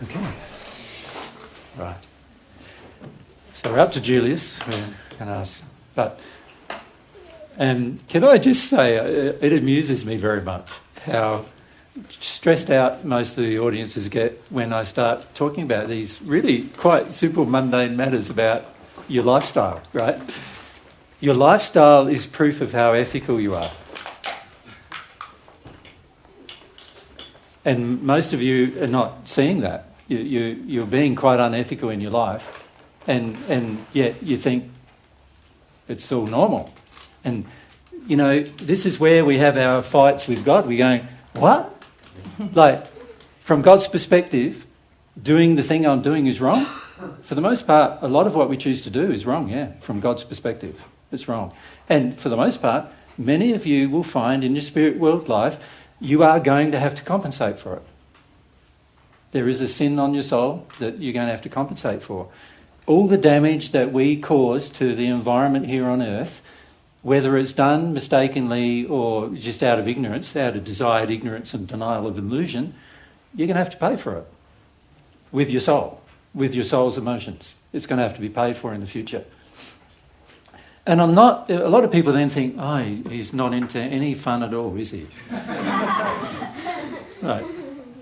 Okay. Right. So we're up to Julius. We're going to ask. But can I just say, it amuses me very much how stressed out most of the audiences get when I start talking about these really quite simple, mundane matters about your lifestyle, right? Your lifestyle is proof of how ethical you are. And most of you are not seeing that. You're being quite unethical in your life, and yet you think it's all normal. And, you know, this is where we have our fights with God. We're going, what? Like, from God's perspective, doing the thing I'm doing is wrong? For the most part, a lot of what we choose to do is wrong, yeah, from God's perspective. It's wrong. And for the most part, many of you will find in your spirit world life, you are going to have to compensate for it. There is a sin on your soul that you're going to have to compensate for. All the damage that we cause to the environment here on earth, whether it's done mistakenly or just out of ignorance, out of desired ignorance and denial of illusion, you're going to have to pay for it with your soul, with your soul's emotions. It's going to have to be paid for in the future. And a lot of people then think, oh, he's not into any fun at all, is he? Right.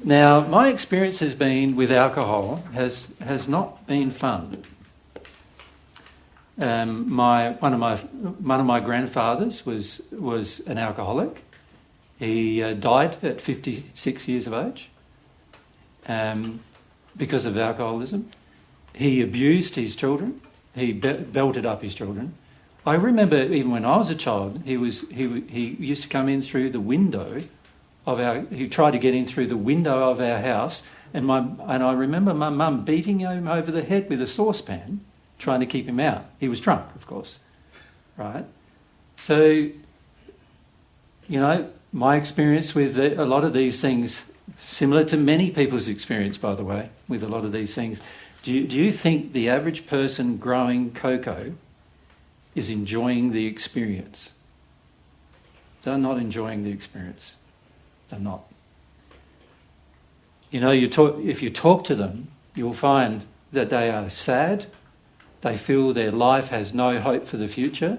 Now, my experience has been with alcohol has not been fun. One of my grandfathers was an alcoholic. He died at 56 years of age because of alcoholism. He abused his children. He belted up his children. I remember even when I was a child, he used to come in through the window of he tried to get in through the window of our house, and I remember my mum beating him over the head with a saucepan, trying to keep him out. He was drunk, of course, right? So, you know, my experience with a lot of these things, similar to many people's experience, by the way, with a lot of these things. Do you think the average person growing cocoa is enjoying the experience? They're not enjoying the experience. They're not. You know, if you talk to them, you'll find that they are sad. They feel their life has no hope for the future.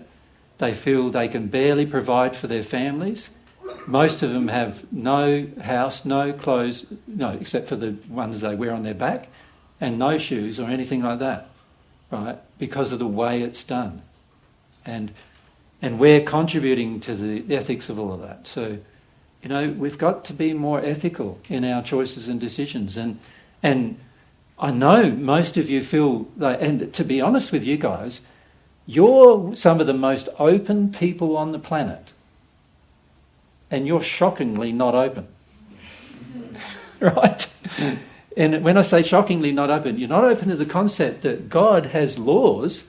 They feel they can barely provide for their families. Most of them have no house, no clothes, no, except for the ones they wear on their back, and no shoes or anything like that, right? Because of the way it's done. And we're contributing to the ethics of all of that. So, you know, we've got to be more ethical in our choices and decisions. And I know most of you feel like, and to be honest with you guys, you're some of the most open people on the planet. And you're shockingly not open. Right? And when I say shockingly not open, you're not open to the concept that God has laws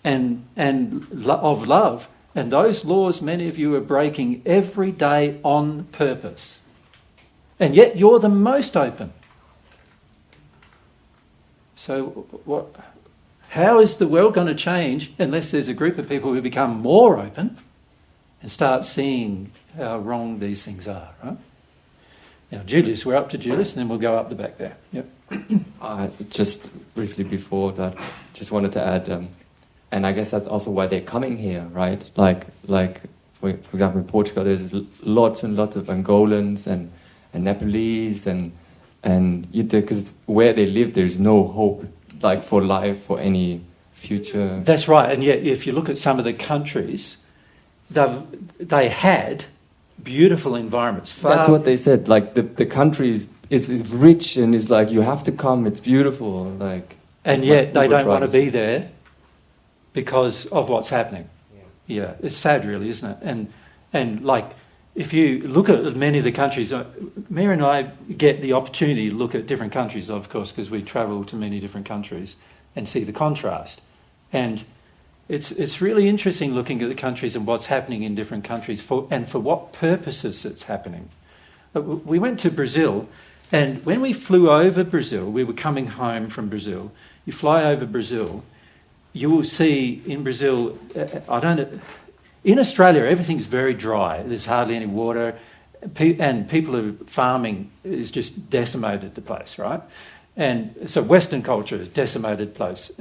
and of love, and those laws many of you are breaking every day on purpose. And yet you're the most open. So how is the world going to change unless there's a group of people who become more open and start seeing how wrong these things are, right? Now, Julius, we're up to Julius, and then we'll go up the back there. Yep. Just briefly before that, just wanted to add, and I guess that's also why they're coming here, right? Like for example, in Portugal, there's lots and lots of Angolans and Nepalese, and because where they live, there's no hope, like for life, for any future. That's right, and yet if you look at some of the countries, they had beautiful environments. That's what they said. Like the country is rich and is like, you have to come. It's beautiful. Like, and yet they don't want to be there because of what's happening. Yeah, it's sad, really, isn't it? And like, if you look at many of the countries, Mary and I get the opportunity to look at different countries, of course, because we travel to many different countries and see the contrast. And it's really interesting looking at the countries and what's happening in different countries for what purposes it's happening. We went to Brazil, and when we flew over Brazil, we were coming home from Brazil. You fly over Brazil, you will see in Brazil, in Australia, everything's very dry. There's hardly any water, and people are farming is just decimated the place, right? And so Western culture is a decimated place.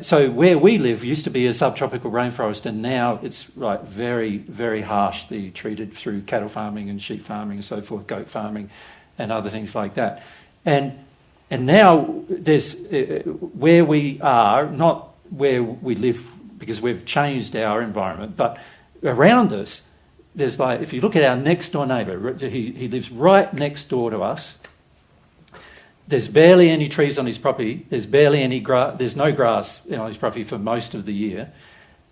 So where we live used to be a subtropical rainforest, and now it's like very, very harshly treated through cattle farming and sheep farming and so forth, goat farming and other things like that. And now there's where we are, not where we live because we've changed our environment, but around us, there's like, if you look at our next door neighbour, he lives right next door to us. There's barely any trees on his property. There's barely any grass. There's no grass on his property for most of the year.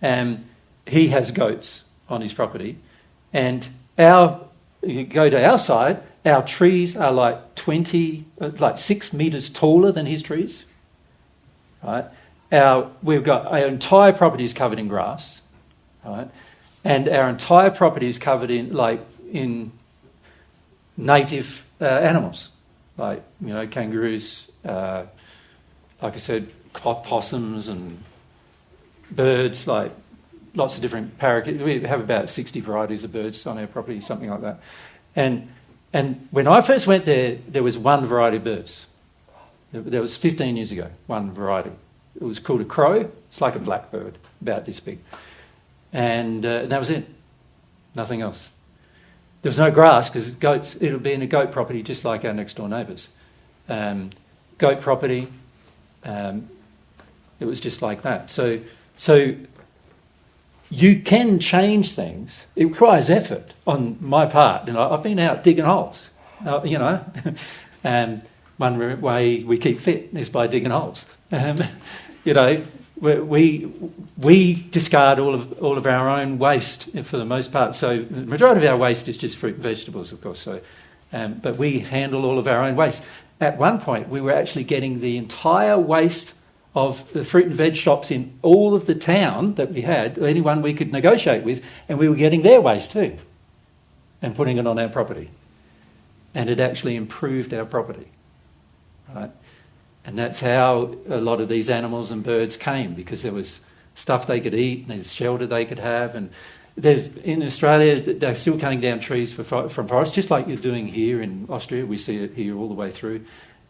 And he has goats on his property. And you go to our side, our trees are like 6 metres taller than his trees. Right? We've got our entire property is covered in grass. Right? And our entire property is covered in native animals. Like, kangaroos, like I said, possums and birds, like lots of different parakeets. We have about 60 varieties of birds on our property, something like that. And when I first went there was one variety of birds. That was 15 years ago, one variety. It was called a crow. It's like a blackbird, about this big. And that was it. Nothing else. There was no grass because it would be in a goat property just like our next door neighbours. Goat property, it was just like that. So you can change things. It requires effort on my part. I've been out digging holes, and one way we keep fit is by digging holes. We discard all of our own waste for the most part. So the majority of our waste is just fruit and vegetables, of course. So, but we handle all of our own waste. At one point, we were actually getting the entire waste of the fruit and veg shops in all of the town that we had, anyone we could negotiate with, and we were getting their waste too, and putting it on our property. And it actually improved our property, right? And that's how a lot of these animals and birds came, because there was stuff they could eat and there's shelter they could have. And in Australia, they're still cutting down trees from forests, just like you're doing here in Austria. We see it here all the way through.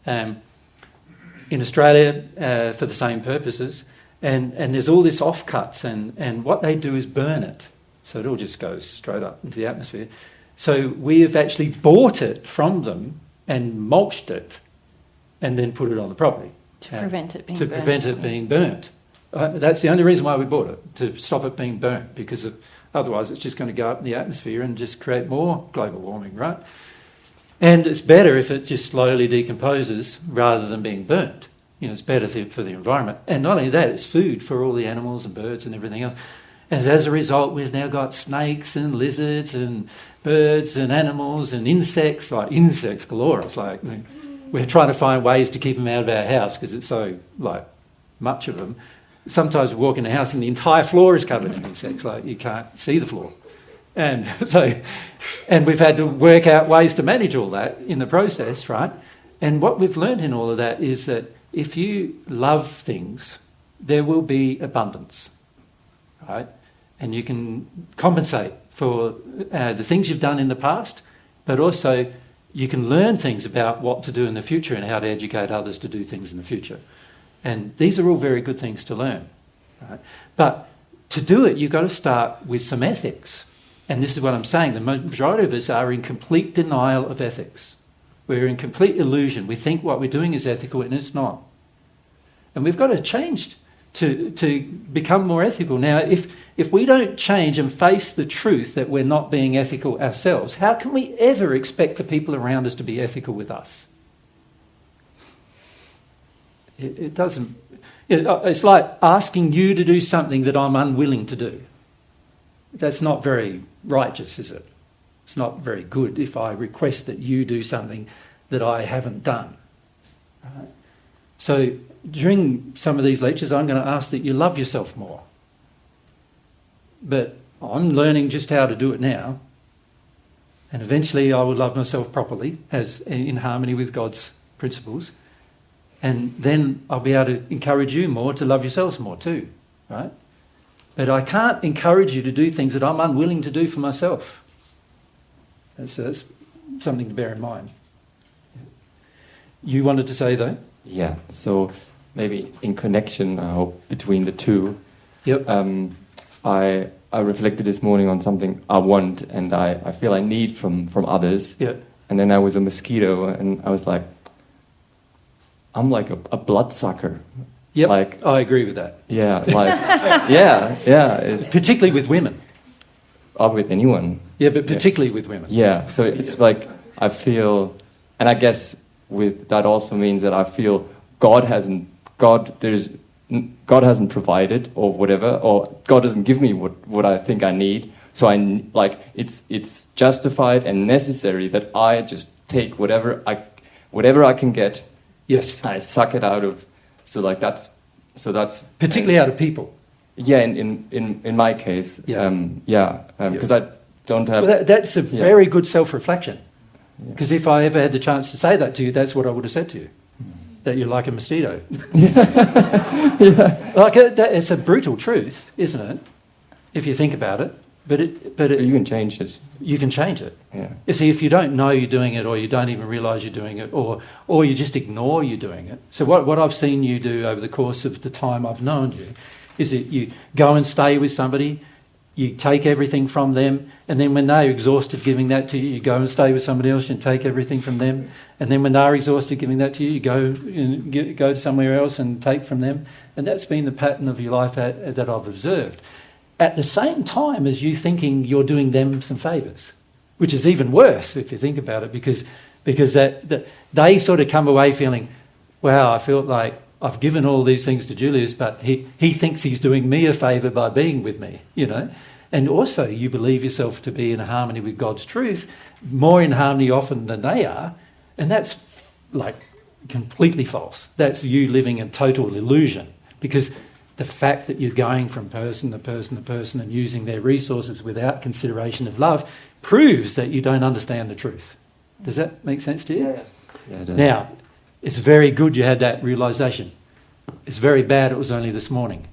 In Australia, for the same purposes. And there's all this offcuts, and what they do is burn it. So it all just goes straight up into the atmosphere. So we have actually bought it from them and mulched it, and then put it on the property. To prevent it being burnt. To prevent it being burnt. That's the only reason why we bought it, to stop it being burnt, because otherwise it's just going to go up in the atmosphere and just create more global warming, right? And it's better if it just slowly decomposes rather than being burnt. It's better for the environment. And not only that, it's food for all the animals and birds and everything else. And as a result, we've now got snakes and lizards and birds and animals and insects, like insects galore. It's like... we're trying to find ways to keep them out of our house because it's so much of them. Sometimes we walk in the house and the entire floor is covered in insects, like you can't see the floor. And we've had to work out ways to manage all that in the process, right? And what we've learned in all of that is that if you love things, there will be abundance, right? And you can compensate for the things you've done in the past, but also you can learn things about what to do in the future and how to educate others to do things in the future. And these are all very good things to learn, right? But to do it, you've got to start with some ethics. And this is what I'm saying. The majority of us are in complete denial of ethics. We're in complete illusion. We think what we're doing is ethical, and it's not. And we've got to change to become more ethical. Now, if we don't change and face the truth that we're not being ethical ourselves, how can we ever expect the people around us to be ethical with us? It doesn't... It's like asking you to do something that I'm unwilling to do. That's not very righteous, is it? It's not very good if I request that you do something that I haven't done. Right? So during some of these lectures, I'm going to ask that you love yourself more. But I'm learning just how to do it now. And eventually I will love myself properly, as in harmony with God's principles. And then I'll be able to encourage you more to love yourselves more too, right? But I can't encourage you to do things that I'm unwilling to do for myself. That's something to bear in mind. You wanted to say though? Yeah. So maybe in connection, I hope, between the two. Yep. I reflected this morning on something I want and I feel I need from others. Yep. And then I was a mosquito and I was like, I'm like a bloodsucker. Yep. Like, I agree with that. yeah, like, yeah. It's Particularly with women. with anyone. Yeah, but particularly with women. Yeah. So it's like I feel, and I guess with that also means that I feel God hasn't provided or whatever, or God doesn't give me what I think I need. So it's justified and necessary that I just take whatever I can get. Yes. I suck it out of. So that's Particularly out of people. yeah. In my case, Yeah. because I don't have. Well, that's a very good self-reflection. Because if I ever had the chance to say that to you, that's what I would have said to you. That you're like a mosquito. Like it's a brutal truth, isn't it? If you think about it. But you can change it. You can change it. Yeah. You see, if you don't know you're doing it, or you don't even realise you're doing it, or you just ignore you're doing it. So what I've seen you do over the course of the time I've known you is that you go and stay with somebody, you take everything from them, and then when they're exhausted giving that to you, you go and stay with somebody else and take everything from them, and then when they're exhausted giving that to you, you go to somewhere else and take from them. And that's been the pattern of your life that I've observed. At the same time as you thinking you're doing them some favours, which is even worse if you think about it, because they sort of come away feeling, wow, I feel like I've given all these things to Julius, but he thinks he's doing me a favour by being with me, you know. And also you believe yourself to be in harmony with God's truth, more in harmony often than they are, and that's like completely false. That's you living in total illusion, because the fact that you're going from person to person to person and using their resources without consideration of love proves that you don't understand the truth. Does that make sense to you? Yeah, it does. Now, it's very good you had that realisation. It's very bad it was only this morning.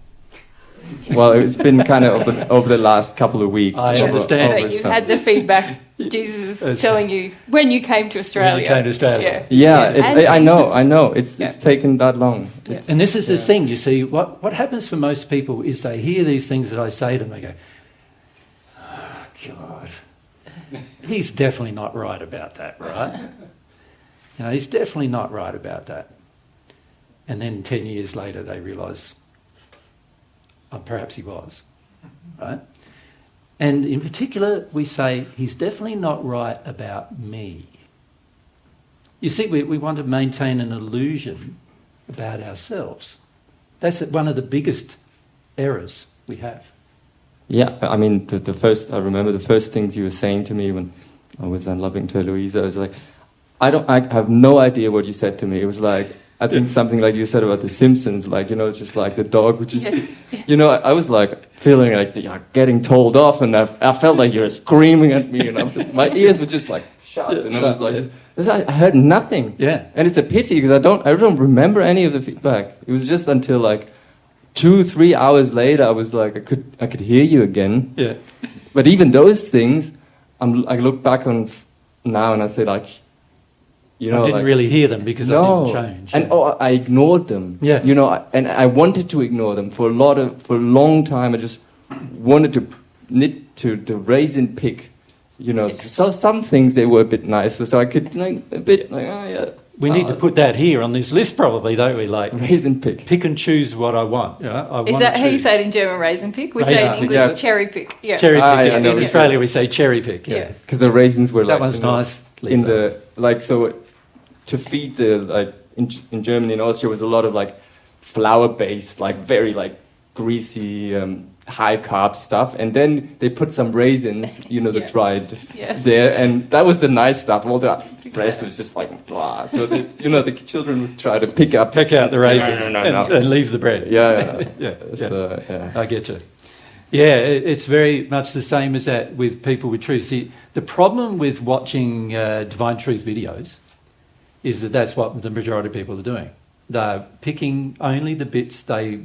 Well, it's been kind of over the last couple of weeks. I understand. But you've had the feedback Jesus is telling you when you came to Australia. When you came to Australia. Yeah, I know. It's taken that long. And this is the thing, you see, what happens for most people is they hear these things that I say to them, they go, oh, God, he's definitely not right about that, right? You know, he's definitely not right about that. And then 10 years later they realise, oh, perhaps he was, right? And in particular, we say, he's definitely not right about me. You see, we want to maintain an illusion about ourselves. That's one of the biggest errors we have. Yeah, I mean, I remember the first things you were saying to me when I was unloving to Louisa. I was like, I have no idea what you said to me. It was like, I think something like you said about The Simpsons, like, you know, just like the dog, which is, you know, I was like feeling like getting told off, and I felt like you were screaming at me, and my ears were just like shut, and I was like, I heard nothing. Yeah. And it's a pity because I don't remember any of the feedback. It was just until like 2-3 hours later, I was like, I could hear you again. Yeah. But even those things, I look back on now and I say like, you know, I didn't really hear them because I didn't change. And I ignored them. Yeah. You know, and I wanted to ignore them for a long time. I just wanted to knit to the raisin pick. You know, so some things they were a bit nicer, so I could We need to put that here on this list, probably, don't we? Like raisin pick. Pick and choose what I want. You know, Is that how you say it in German? Raisin pick. We say in English cherry pick. Yeah. Cherry pick. In Australia, we say cherry pick. Yeah. Because the raisins were that one's nice. In the so to feed the in Germany and Austria was a lot of like flour based, like very like greasy. High carb stuff, and then they put some raisins, you know, the dried there, and that was the nice stuff. All the rest was just like blah. So the children would try to pick out the raisins and leave the bread. Yeah. I get you. Yeah, it's very much the same as that with people with truth. See, the problem with watching Divine Truth videos is that that's what the majority of people are doing. They're picking only the bits they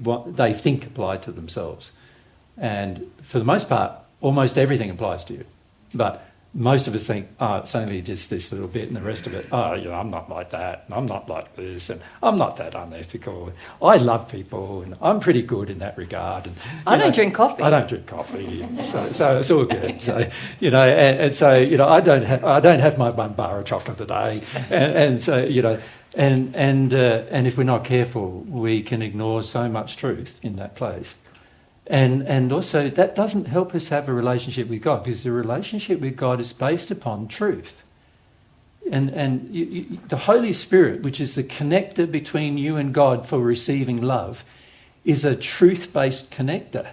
think apply to themselves. And for the most part, almost everything applies to you. But most of us think, oh, it's only just this little bit, and the rest of it, oh, I'm not like that, and I'm not like this, and I'm not that unethical. I love people, and I'm pretty good in that regard. And I don't drink coffee. I don't drink coffee, so it's all good. So and so I don't have my 1 bar of chocolate a day, and so and if we're not careful, we can ignore so much truth in that place. And also, that doesn't help us have a relationship with God, because the relationship with God is based upon truth. And the Holy Spirit, which is the connector between you and God for receiving love, is a truth-based connector.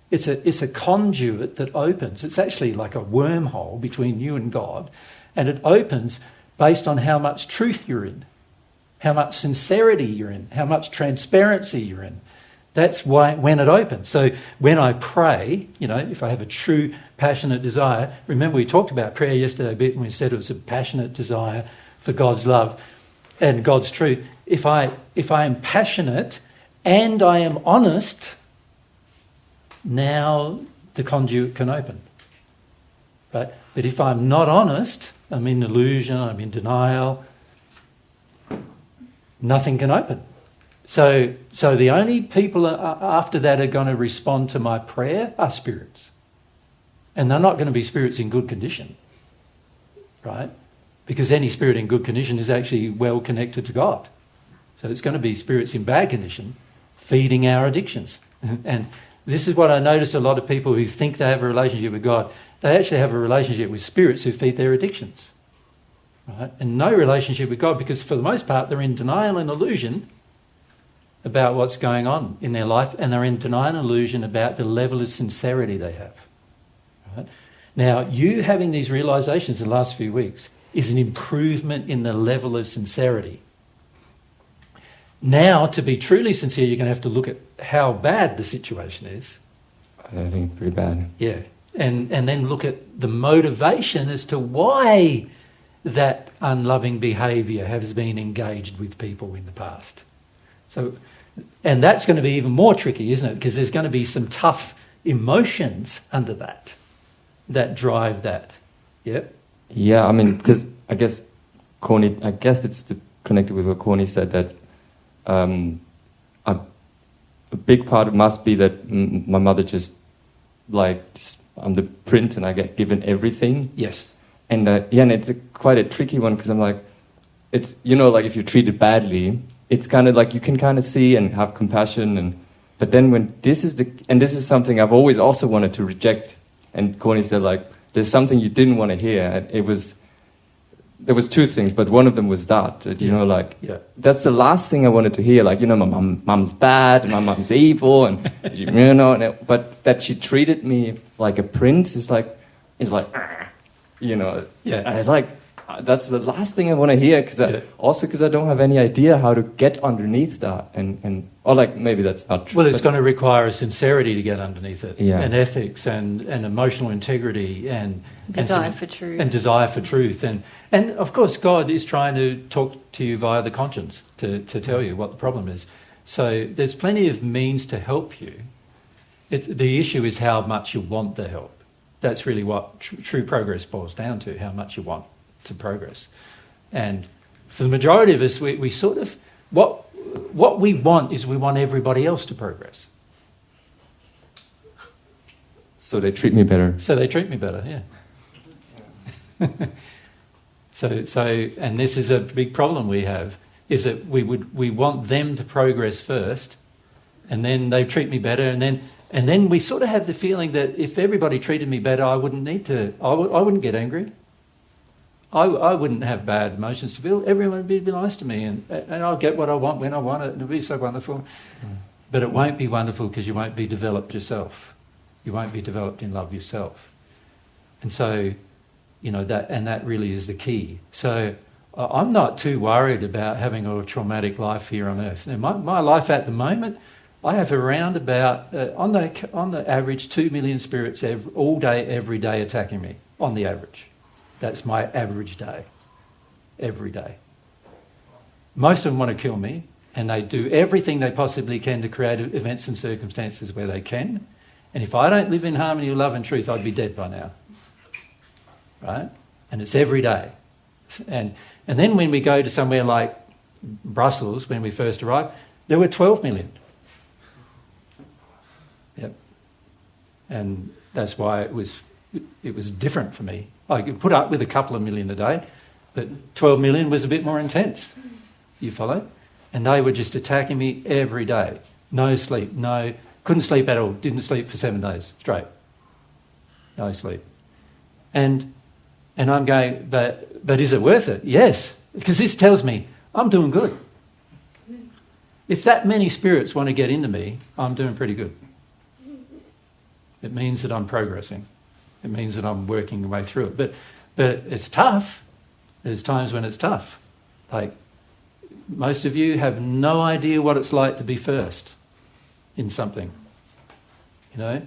It's a conduit that opens. It's actually like a wormhole between you and God, and it opens based on how much truth you're in, how much sincerity you're in, how much transparency you're in. That's why when it opens. So when I pray, if I have a true passionate desire, remember we talked about prayer yesterday a bit when we said it was a passionate desire for God's love and God's truth. If I am passionate and I am honest, now the conduit can open. But if I'm not honest, I'm in illusion, I'm in denial, nothing can open. So the only people after that are going to respond to my prayer are spirits. And they're not going to be spirits in good condition, right? Because any spirit in good condition is actually well connected to God. So it's going to be spirits in bad condition feeding our addictions. And this is what I notice a lot of people who think they have a relationship with God, they actually have a relationship with spirits who feed their addictions, right? And no relationship with God, because for the most part they're in denial and illusion about what's going on in their life, and they're in denial and illusion about the level of sincerity they have. Right? Now, you having these realizations in the last few weeks is an improvement in the level of sincerity. Now, to be truly sincere, you're going to have to look at how bad the situation is. I think pretty bad. Yeah. And then look at the motivation as to why that unloving behaviour has been engaged with people in the past. So, and that's going to be even more tricky, isn't it? Because there's going to be some tough emotions under that drive that. Yep. Yeah, I mean, because I guess it's connected with what Corny said, that a big part must be that my mother I'm the prince and I get given everything. Yes. And and it's quite a tricky one, because I'm like, it's, like if you're treated badly, it's kind of like you can kind of see and have compassion, but then when this is something I've always also wanted to reject, and Corny said, like, there's something you didn't want to hear, and there was 2 things, but one of them was that that's the last thing I wanted to hear, like, my mum's bad, and my mum's evil, and but that she treated me like a prince is like, it's like that's the last thing I want to hear, because I don't have any idea how to get underneath that, or like maybe that's not true. Well, it's going to require a sincerity to get underneath it, yeah. and ethics, and emotional integrity, and desire for truth, and desire for truth, and of course God is trying to talk to you via the conscience to tell you what the problem is. So there's plenty of means to help you. The issue is how much you want the help. That's really what true progress boils down to: how much you want to progress. And for the majority of us, we sort of, what we want is we want everybody else to progress. So they treat me better. Yeah. So and this is a big problem we have, is that we want them to progress first, and then they treat me better, and then we sort of have the feeling that if everybody treated me better, I wouldn't get angry. I wouldn't have bad emotions to feel. Everyone would be nice to me, and I'll get what I want when I want it, and it'll be so wonderful. But it won't be wonderful because you won't be developed yourself. You won't be developed in love yourself. And so, that really is the key. So I'm not too worried about having a traumatic life here on earth. Now, my life at the moment, I have around about, on the average, 2 million spirits all day, every day attacking me, on the average. That's my average day, every day. Most of them want to kill me, and they do everything they possibly can to create events and circumstances where they can. And if I don't live in harmony, love and truth, I'd be dead by now. right? And it's every day. And then when we go to somewhere like Brussels, when we first arrived, there were 12 million. Yep. And that's why it was different for me. I could put up with a couple of million a day, but 12 million was a bit more intense. You follow? And they were just attacking me every day. No sleep, couldn't sleep at all. Didn't sleep for 7 days straight. No sleep. And I'm going, but is it worth it? Yes, because this tells me I'm doing good. If that many spirits want to get into me, I'm doing pretty good. It means that I'm progressing. It means that I'm working my way through it. But it's tough. There's times when it's tough. Like, most of you have no idea what it's like to be first in something. You know?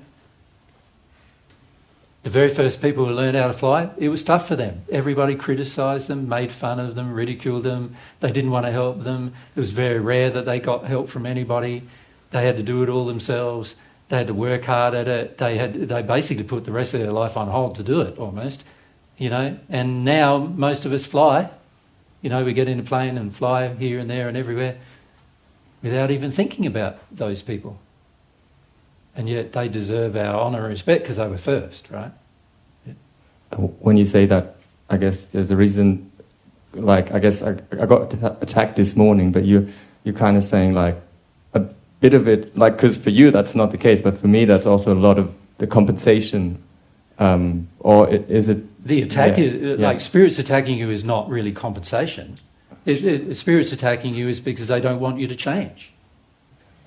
The very first people who learned how to fly, it was tough for them. Everybody criticised them, made fun of them, ridiculed them. They didn't want to help them. It was very rare that they got help from anybody. They had to do it all themselves. They had to work hard at it. They basically put the rest of their life on hold to do it, almost. You know, and now most of us fly. You know, we get in a plane and fly here and there and everywhere without even thinking about those people. And yet they deserve our honour and respect because they were first, right? Yeah. When you say that, I guess there's a reason. Like, I guess I got attacked this morning, but you're kind of saying like a bit of it, like, because for you that's not the case, but for me that's also a lot of the compensation. Or is it the attack? Yeah, like spirits attacking you is not really compensation. Spirits attacking you is because they don't want you to change.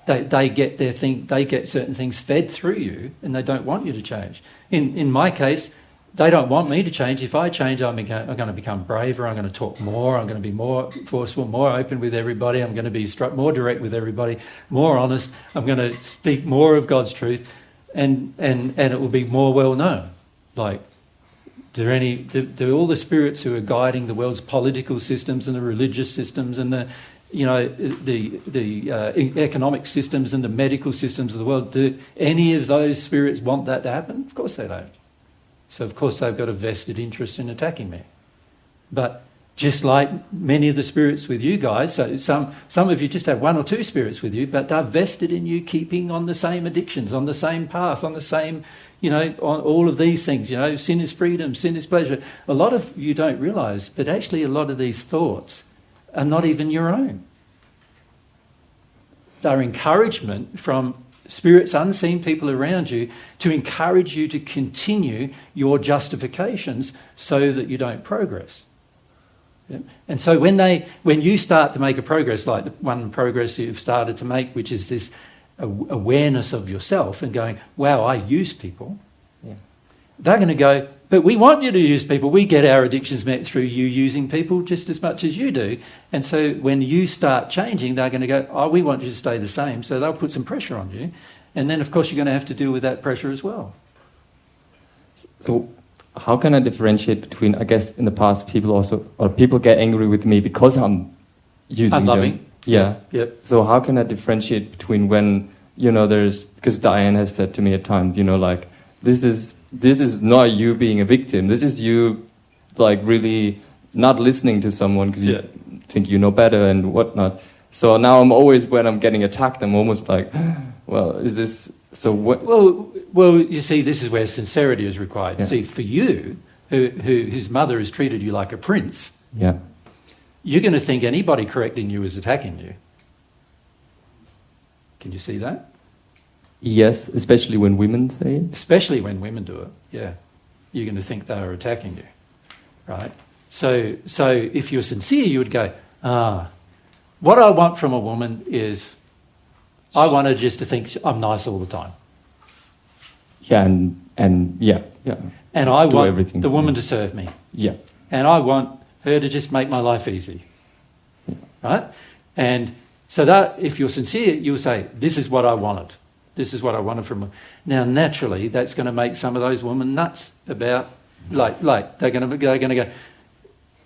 They get they get certain things fed through you, and they don't want you to change. In my case, they don't want me to change. If I change, I'm going to become braver. I'm going to talk more. I'm going to be more forceful, more open with everybody. I'm going to be more direct with everybody, more honest. I'm going to speak more of God's truth, and it will be more well known. Like, do all the spirits who are guiding the world's political systems and the religious systems and the economic systems and the medical systems of the world, do any of those spirits want that to happen? Of course they don't. So of course they've got a vested interest in attacking me. But just like many of the spirits with you guys, so some of you just have 1 or 2 spirits with you, but they're vested in you keeping on the same addictions, on the same path, on the same, you know, on all of these things. You know, sin is freedom, sin is pleasure. A lot of you don't realise, but actually a lot of these thoughts are not even your own. They're encouragement from spirits, unseen people around you, to encourage you to continue your justifications so that you don't progress. Yeah? And so when you start to make a progress, like the one progress you've started to make, which is this awareness of yourself and going, wow, I use people, they're going to go, but we want you to use people. We get our addictions met through you using people just as much as you do. And so when you start changing, they're going to go, oh, we want you to stay the same. So they'll put some pressure on you. And then, of course, you're going to have to deal with that pressure as well. So how can I differentiate between, I guess, in the past, people get angry with me because I'm using unloving. them. Yeah. Yep. So how can I differentiate between when, you know, because Diane has said to me at times, you know, like, this is not you being a victim. This is you, like, really not listening to someone because you think you know better and whatnot. So now I'm always, when I'm getting attacked, I'm almost like, well, is this... So what? Well, you see, this is where sincerity is required. Yeah. See, for you, whose mother has treated you like a prince, you're going to think anybody correcting you is attacking you. Can you see that? Yes, especially when women say it. Especially when women do it, yeah. You're going to think they are attacking you, right? So if you're sincere, you would go, what I want from a woman is, I want her just to think I'm nice all the time. Yeah, and yeah. And I want everything. The woman to serve me. Yeah. And I want her to just make my life easy. Yeah. Right? And so that if you're sincere, you'll say, this is what I wanted. This is what I wanted from her. Now, naturally, that's going to make some of those women nuts about, like they're going to go,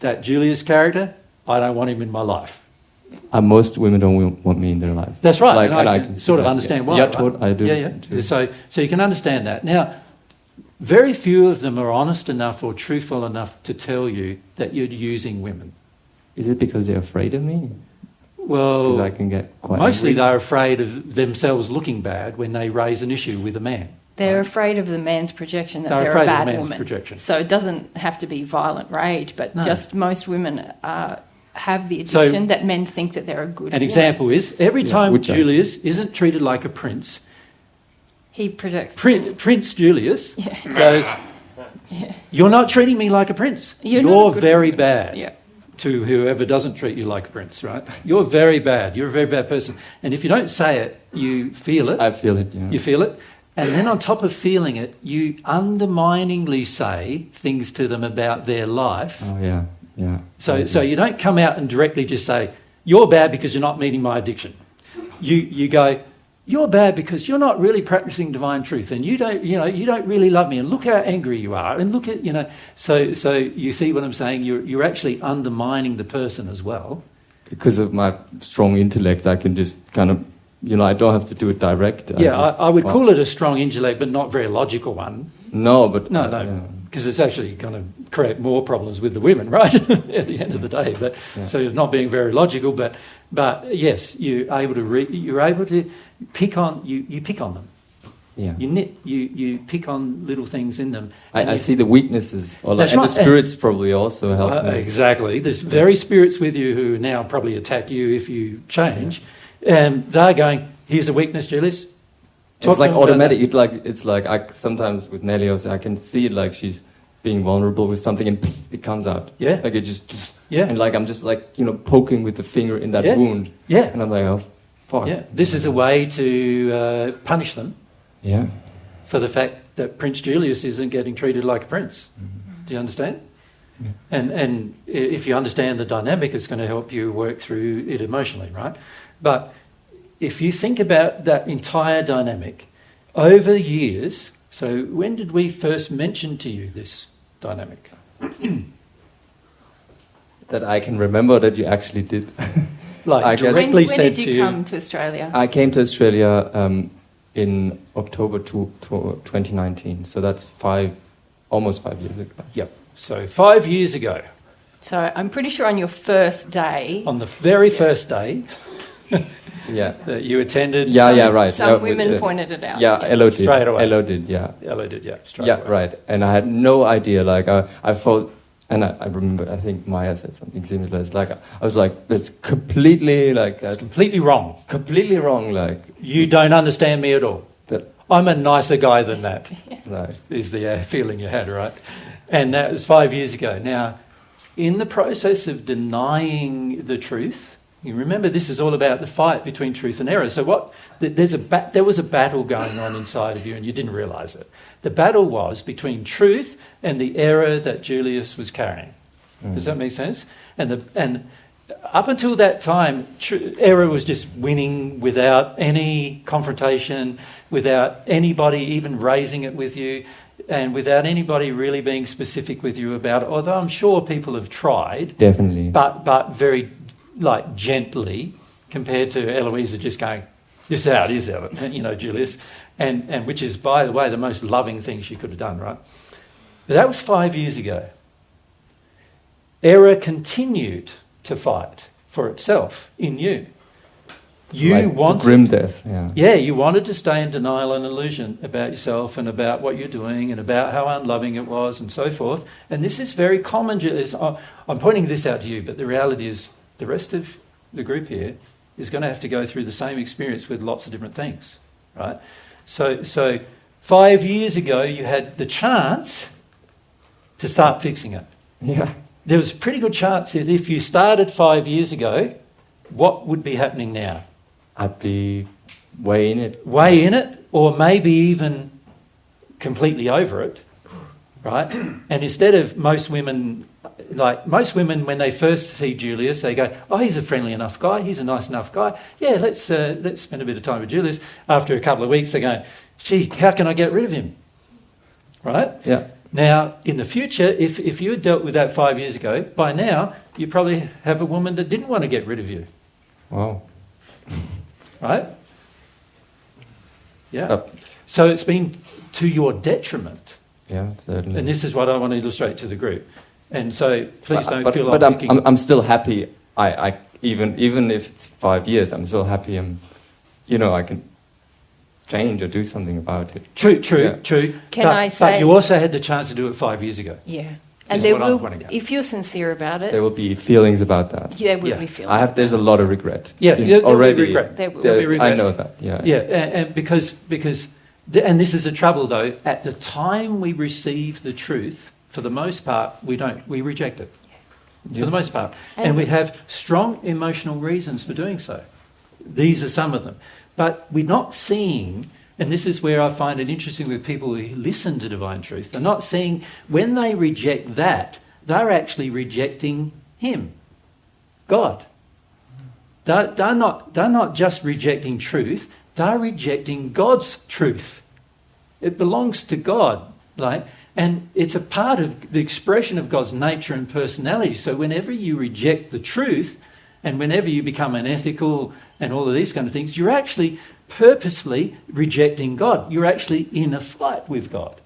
that Julius character, I don't want him in my life. Most women don't want me in their life. That's right. Like, and I can sort of understand why. Yeah, right? I do. Yeah. So you can understand that. Now, very few of them are honest enough or truthful enough to tell you that you're using women. Is it because they're afraid of me? Well, 'Cause I can get quite mostly angry. they're afraid of themselves looking bad when they raise an issue with a man. They're afraid of the man's projection that They're they're afraid a of the bad man's woman. projection. So it doesn't have to be violent rage, but No. just most women have the addiction that men think that they're a good An woman. example is, every Yeah, time which I- Julius isn't treated like a prince, He projects. Prince Julius Yeah. goes, Yeah. "You're not treating me like a prince. You're You're, not a good very woman." bad." Yeah. To whoever doesn't treat you like a prince, right? You're very bad. You're a very bad person. And if you don't say it, you feel it. I feel it, yeah. You feel it. And then on top of feeling it, you underminingly say things to them about their life. Oh, yeah, yeah. So you don't come out and directly just say, "You're bad because you're not meeting my addiction." You go, "You're bad because you're not really practicing divine truth, and you don't really love me, and look how angry you are, and look at, So you see what I'm saying? You're actually undermining the person as well. Because of my strong intellect, I can just kind of, I don't have to do it direct. I would call it a strong intellect, but not very logical one. No, but... No, yeah. because it's actually going to create more problems with the women, right? At the end of the day, but Yeah. so it's not being very logical, but yes, you're able to pick on you pick on them. Yeah. You pick on little things in them. I see the weaknesses, That's and right. the spirits probably also help me. Exactly. There's very spirits with you who now probably attack you if you change, and they're going, "Here's a weakness, Julius." Talk It's to like them about automatic. that. It's like I sometimes with Nelly, I can see it like she's being vulnerable with something, and it comes out. Yeah. Like it just. Yeah. And like I'm just like poking with the finger in that Yeah. wound, Yeah. and I'm like, oh, fuck. Yeah. This is a way to punish them Yeah. for the fact that Prince Julius isn't getting treated like a prince. Do you understand? Yeah. And if you understand the dynamic, it's going to help you work through it emotionally, right? But if you think about that entire dynamic over the years, so when did we first mention to you this dynamic? That I can remember that you actually did. Like I guess- directly When said did to you you, come to Australia? I came to Australia in October 2019, so that's almost 5 years ago. Yep. So 5 years ago, So I'm pretty sure on your first day, on the very first day Yeah. that you attended, Yeah, right. some Yeah, with women the- pointed it out. Yeah, Elo did. Straight away. Elo did, yeah. Ella did, yeah, straight Yeah, away. right. And I had no idea. Like, I felt, and I remember, I think Maya said something similar. It's like, I was like, that's completely, like, It's completely wrong. completely wrong. Like, You don't understand me at all. that, I'm a nicer guy than that, like, is the feeling you had, right? And that was 5 years ago. Now, in the process of denying the truth, you remember this is all about the fight between truth and error. So there was a battle going on inside of you and you didn't realise it. The battle was between truth and the error that Julius was carrying. Does that make sense? And up until that time, error was just winning without any confrontation, without anybody even raising it with you, and without anybody really being specific with you about it. Although I'm sure people have tried, definitely. but very gently, compared to Eloisa just going, "This is how it is, Julius," and which is, by the way, the most loving thing she could have done, right? But that was 5 years ago. Error continued to fight for itself in you. You Like wanted, the grim death, yeah. yeah, you wanted to stay in denial and illusion about yourself and about what you're doing and about how unloving it was and so forth. And this is very common, Julius. I'm pointing this out to you, but the reality is the rest of the group here is going to have to go through the same experience with lots of different things, right? So 5 years ago, you had the chance to start fixing it. Yeah. There was a pretty good chance that if you started 5 years ago, what would be happening now? I'd be way in it. Way in it, or maybe even completely over it, right? And instead of most women, when they first see Julius, they go, "Oh, he's a friendly enough guy. He's a nice enough guy. Yeah, let's spend a bit of time with Julius." After a couple of weeks, they go, "Gee, how can I get rid of him?" Right? Yeah. Now, in the future, if you had dealt with that 5 years ago, by now you probably have a woman that didn't want to get rid of you, Wow. right? Yeah. Yep. So it's been to your detriment Yeah, certainly. And this is what I want to illustrate to the group. And so please don't but, feel but I'm picking... I'm still happy. I even if it's 5 years, I'm still happy. I can change or do something about it. True. Can I say... But you also had the chance to do it 5 years ago. Yeah. And Is what I'm pointing out. if you're sincere about it, There will be feelings about that. there will Yeah. be feelings. There's a lot of regret. Yeah, there'll be already. regret. There will be regret. I know that. Yeah. Yeah, and because and this is the trouble though. At the time we receive the truth, for the most part, we reject it. For the most part, and we have strong emotional reasons for doing so. These are some of them, but we're not seeing. And this is where I find it interesting with people who listen to divine truth. They're not seeing when they reject that, they're actually rejecting Him, God. They're not just rejecting truth, they're rejecting God's truth. It belongs to God, right? And it's a part of the expression of God's nature and personality. So whenever you reject the truth, and whenever you become unethical and all of these kind of things, you're actually purposefully rejecting God. You're actually in a fight with God.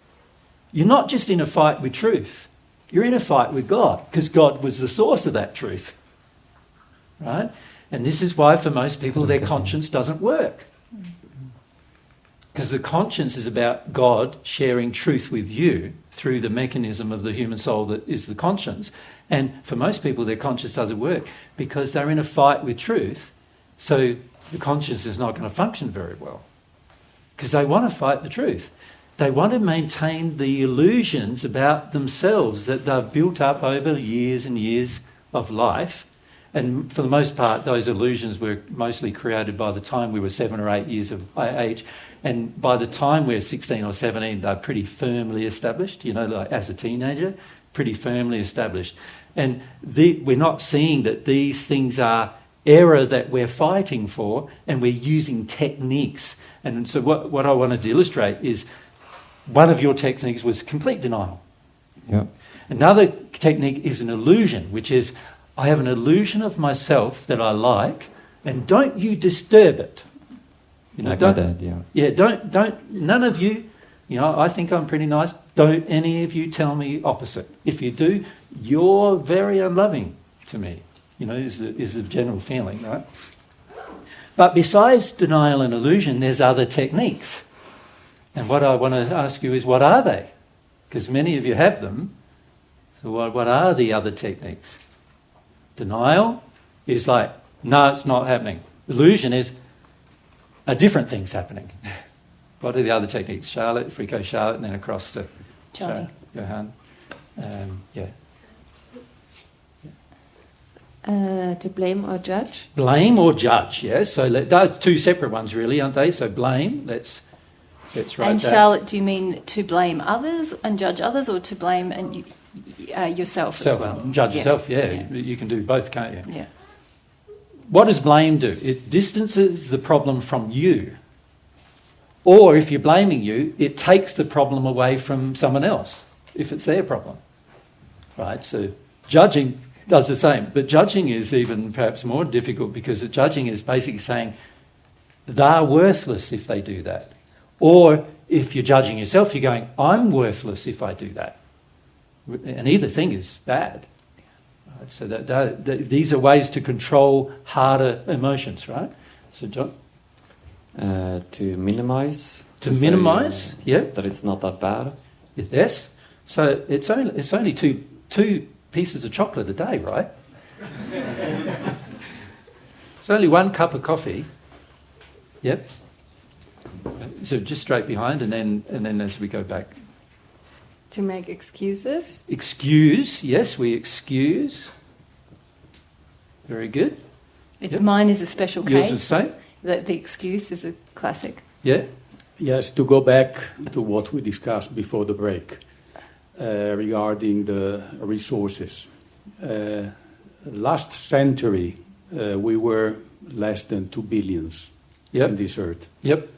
You're not just in a fight with truth. You're in a fight with God, because God was the source of that truth. Right? And this is why for most people their conscience doesn't work. Because the conscience is about God sharing truth with you through the mechanism of the human soul that is the conscience. And for most people their conscience doesn't work because they're in a fight with truth. So the conscience is not going to function very well because they want to fight the truth. They want to maintain the illusions about themselves that they've built up over years and years of life. And for the most part, those illusions were mostly created by the time we were 7 or 8 years of age. And by the time we're 16 or 17, they're pretty firmly established, like as a teenager, pretty firmly established. And we're not seeing that these things are error that we're fighting for, and we're using techniques. And so what I wanted to illustrate is one of your techniques was complete denial. Yeah. Another technique is an illusion, which is I have an illusion of myself that I like, and don't you disturb it. Like my dad, yeah. Yeah, don't, none of you, I think I'm pretty nice, don't any of you tell me opposite. If you do, you're very unloving to me. Is the general feeling, right? But besides denial and illusion, there's other techniques. And what I want to ask you is, what are they? Because many of you have them. So what are the other techniques? Denial is like, no, it's not happening. Illusion is a different thing's happening. What are the other techniques? Charlotte, if we go Charlotte, and then across to Johnny. Johan. Yeah. To blame or judge? Blame or judge, yes. So they're two separate ones, really, aren't they? So blame, let's write And that. Charlotte, do you mean to blame others and judge others, or to blame and yourself as well? Judge yourself, yeah. You can do both, can't you? Yeah. What does blame do? It distances the problem from you. Or if you're blaming you, it takes the problem away from someone else, if it's their problem. Right? So judging does the same. But judging is even perhaps more difficult, because the judging is basically saying they're worthless if they do that. Or if you're judging yourself, you're going, I'm worthless if I do that. And either thing is bad. Right? So these are ways to control harder emotions, right? So John? To minimize. To minimise, yeah. That it's not that bad. Yes. So it's only two pieces of chocolate a day, right? It's only 1 cup of coffee. Yep. So just straight behind, and then as we go back. To make excuses? Excuse, yes, we excuse. Very good. Mine is a special Yours case. is the same? The excuse is a classic. Yeah. Yes, to go back to what we discussed before the break regarding the resources. Last century, we were less than 2 billions in this earth. Yep.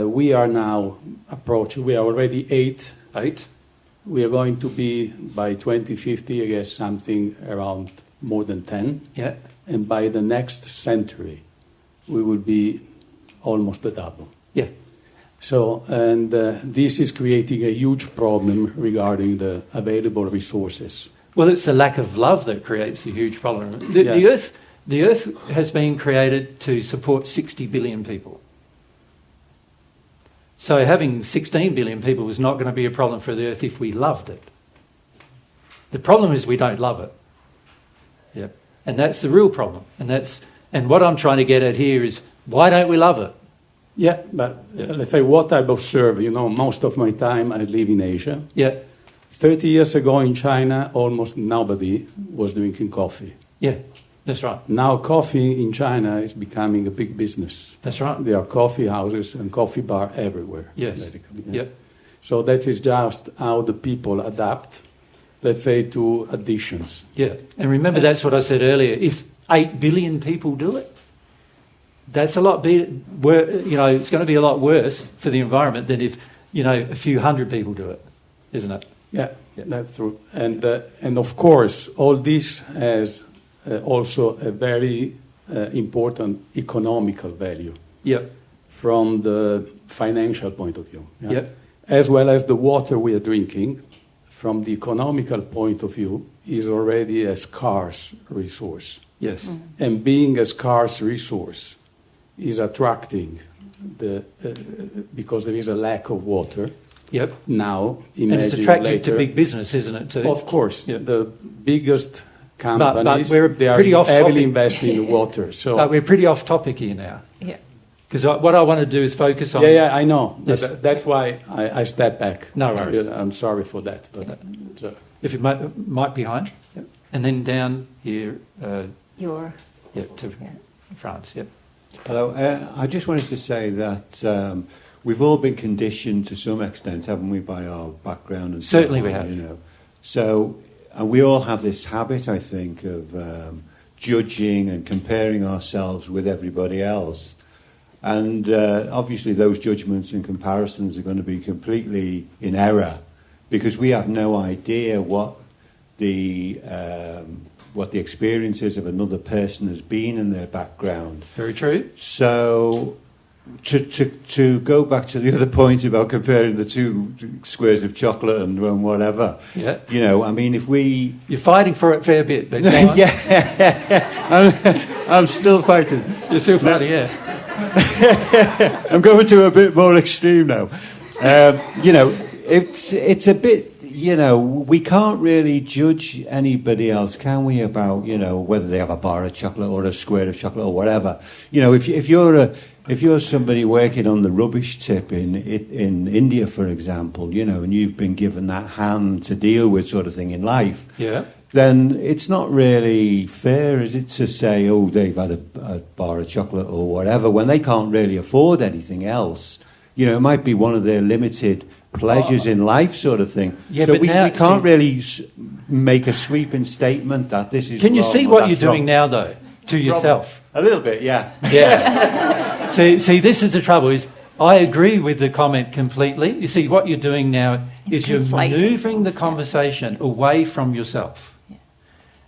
We are now approaching, we are already 8. 8. We are going to be, by 2050, I guess, something around more than 10. Yeah. And by the next century, we will be almost the double. Yeah. So, and this is creating a huge problem regarding the available resources. Well, it's the lack of love that creates a huge problem. Yeah. The Earth has been created to support 60 billion people. So having 16 billion people is not going to be a problem for the Earth if we loved it. The problem is we don't love it. Yep. And that's the real problem. And what I'm trying to get at here is, why don't we love it? Yeah, but let's say what I've observed, most of my time I live in Asia. Yeah. 30 years ago in China, almost nobody was drinking coffee. Yeah, that's right. Now coffee in China is becoming a big business. That's right. There are coffee houses and coffee bar everywhere. Yes. Basically, yeah. Yep. So that is just how the people adapt, let's say, to additions. Yeah. And remember, that's what I said earlier. If 8 billion people do it, that's a lot it's going to be a lot worse for the environment than if, a few hundred people do it, isn't it? Yeah, that's true. And of course, all this has also a very important economical value. Yep. From the financial point of view. Yeah? Yep. As well as the water we are drinking, from the economical point of view, is already a scarce resource. Yes. And being a scarce resource is attracting because there is a lack of water. Yep. Now, And imagine it's attractive later, to big business, isn't it, too? Of course, Yep. the biggest companies, we're they are pretty off heavily topic. investing in water. So But we're pretty off topic here now. Yeah. Because what I want to do is focus on... yeah, I know. Yes. That's why I step back. No worries. I'm sorry for that. But, If you might behind. Yep. And then down here, Your. to France, yep. Hello. I just wanted to say that we've all been conditioned to some extent, haven't we, by our background and so Certainly on, we have. So we all have this habit, I think, of judging and comparing ourselves with everybody else. And obviously those judgments and comparisons are going to be completely in error because we have no idea what the experiences of another person has been in their background. Very true. So to go back to the other point about comparing the two squares of chocolate and whatever, Yeah. if we... You're fighting for it a fair bit, but go on. I'm still fighting. You're still fighting, yeah. I'm going to a bit more extreme now. It's a bit, we can't really judge anybody else, can we, about, whether they have a bar of chocolate or a square of chocolate or whatever. If you're somebody working on the rubbish tip in India, for example, and you've been given that hand to deal with sort of thing in life, Yeah. then it's not really fair, is it, to say, oh, they've had a bar of chocolate or whatever, when they can't really afford anything else. It might be one of their limited pleasures in life sort of thing. Yeah, so but we now- can't really make a sweeping statement that this is Can you wrong see or what you're that's doing wrong. now, though, to yourself? A little bit, yeah. Yeah. see, this is the trouble, is I agree with the comment completely. You see, what you're doing now is you're conflating. manoeuvring the conversation away from yourself.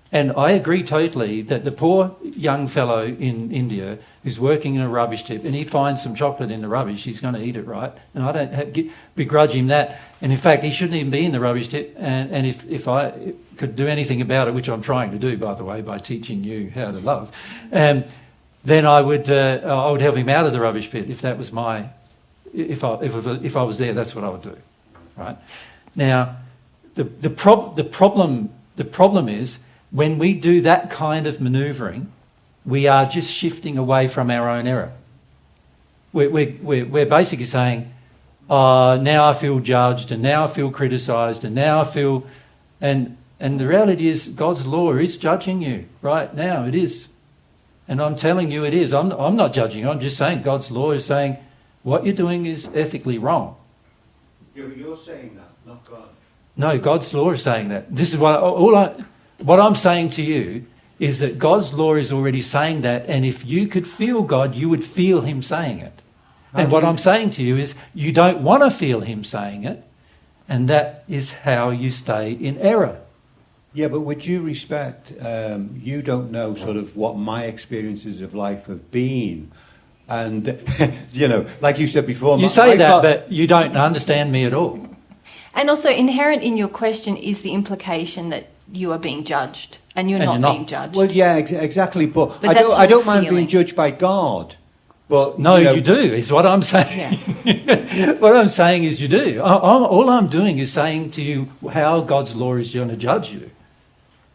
And I agree totally that the poor young fellow in India who's working in a rubbish tip and he finds some chocolate in the rubbish, he's going to eat it, right? And I don't begrudge him that. And in fact, he shouldn't even be in the rubbish tip. And if I could do anything about it, which I'm trying to do, by the way, by teaching you how to love, then I would help him out of the rubbish pit if that was my... If I was there, that's what I would do, right? Now, the problem is, when we do that kind of manoeuvring, we are just shifting away from our own error. We're basically saying, now I feel judged, and now I feel criticised, and now I feel... And the reality is, God's law is judging you right now. It is. And I'm telling you it is. I'm not judging you. I'm just saying God's law is saying what you're doing is ethically wrong. You're saying that, not God. No, God's law is saying that. This is what I'm saying to you is that God's law is already saying that, and if you could feel God, you would feel him saying it. And what I'm saying to you is you don't want to feel him saying it, and that is how you stay in error. Yeah, but with due respect, you don't know sort of what my experiences of life have been. And, you know, like you said before... You say that, but you don't understand me at all. And also inherent in your question is the implication that you are being judged and you're not being judged. Well, yeah, exactly. But But I that's don't your mind being feeling. judged by God. But No, you know, you do, is what I'm saying. What I'm saying is you do. All I'm doing is saying to you how God's law is going to judge you.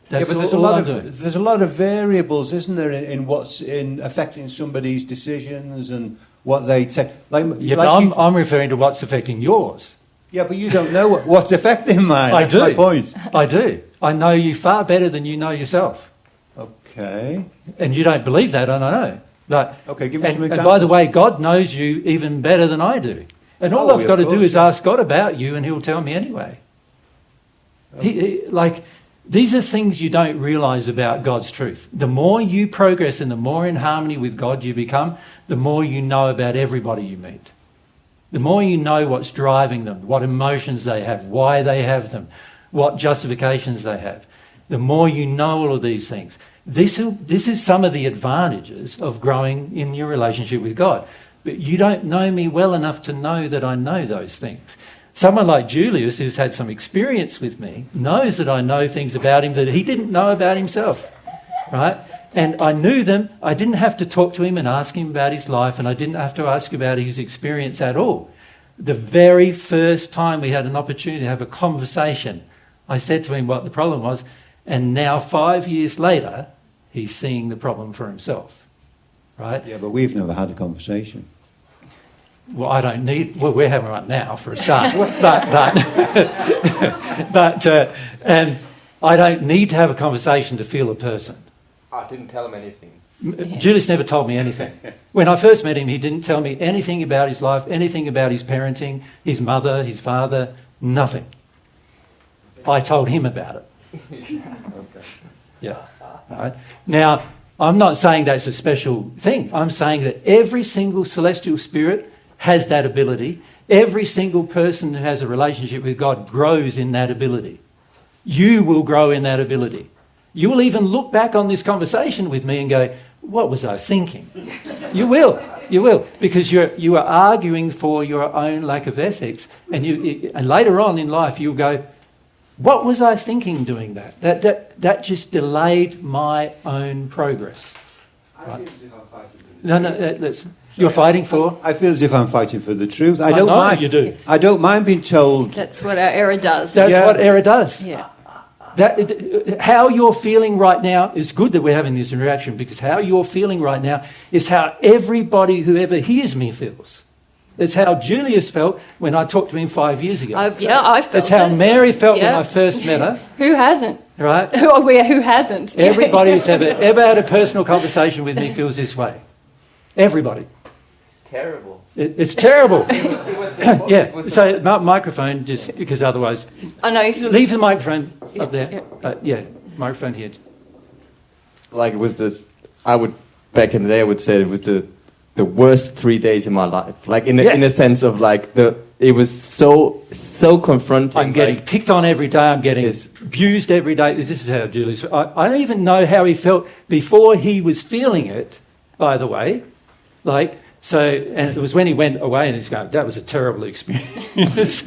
That's yeah, but there's all a lot I'm of doing. there's a lot of variables, isn't there, in what's in affecting somebody's decisions and what they take. Yeah, but I'm referring to what's affecting yours. yeah, but you don't know what's affecting mine. I That's do. my point. I do. I know you far better than you know yourself. Okay. And you don't believe that, and I know. But, Okay, give me some and examples. by the way, God knows you even better than I do. And all Oh, I've yeah, got to of do course, is yeah. ask God about you, and He'll tell me anyway. These are things you don't realise about God's truth. The more you progress and the more in harmony with God you become, the more you know about everybody you meet. The more you know what's driving them, what emotions they have, why they have them, what justifications they have. The more you know all of these things. This is some of the advantages of growing in your relationship with God. But you don't know me well enough to know that I know those things. Someone like Julius, who's had some experience with me, knows that I know things about him that he didn't know about himself, right? And I knew them. I didn't have to talk to him and ask him about his life, and I didn't have to ask about his experience at all. The very first time we had an opportunity to have a conversation, I said to him what the problem was, and now 5 years later, he's seeing the problem for himself, right? Yeah, but we've never had a conversation. Well, I don't need... Well, we're having one now for a start. And I don't need to have a conversation to feel a person. I didn't tell him anything. Julius never told me anything. When I first met him, he didn't tell me anything about his life, anything about his parenting, his mother, his father, nothing. I told him about it. Yeah. Right. Now, I'm not saying that's a special thing. I'm saying that every single celestial spirit has that ability. Every single person who has a relationship with God grows in that ability. You will grow in that ability. You will even look back on this conversation with me and go, what was I thinking? You will, because you are arguing for your own lack of ethics, and later on in life you'll go, what was I thinking doing that? That just delayed my own progress. Right. You're fighting for? I feel as if I'm fighting for the truth. I I don't know mind. you do. I don't mind being told. That's what our error does. That's Yeah. what error does. Yeah. How you're feeling right now is good that we're having this interaction, because how you're feeling right now is how everybody who ever hears me feels. It's how Julius felt when I talked to him 5 years ago. I felt It's how this. Mary felt when Yeah. I first met her, Who hasn't? right? Who hasn't? Everybody who's ever had a personal conversation with me feels this way. Everybody. Terrible. It's terrible. It was Yeah. So microphone, just because otherwise, I know. If leave the microphone up there. Microphone here. like it was back in the day I would say it was the worst 3 days in my life. Like in a sense of like it was so confronting. I'm getting like, picked on every day. I'm getting Yes. abused every day. This is how Julius... I don't even know how he felt before he was feeling it, by the way. And it was when he went away and he's going, that was a terrible experience.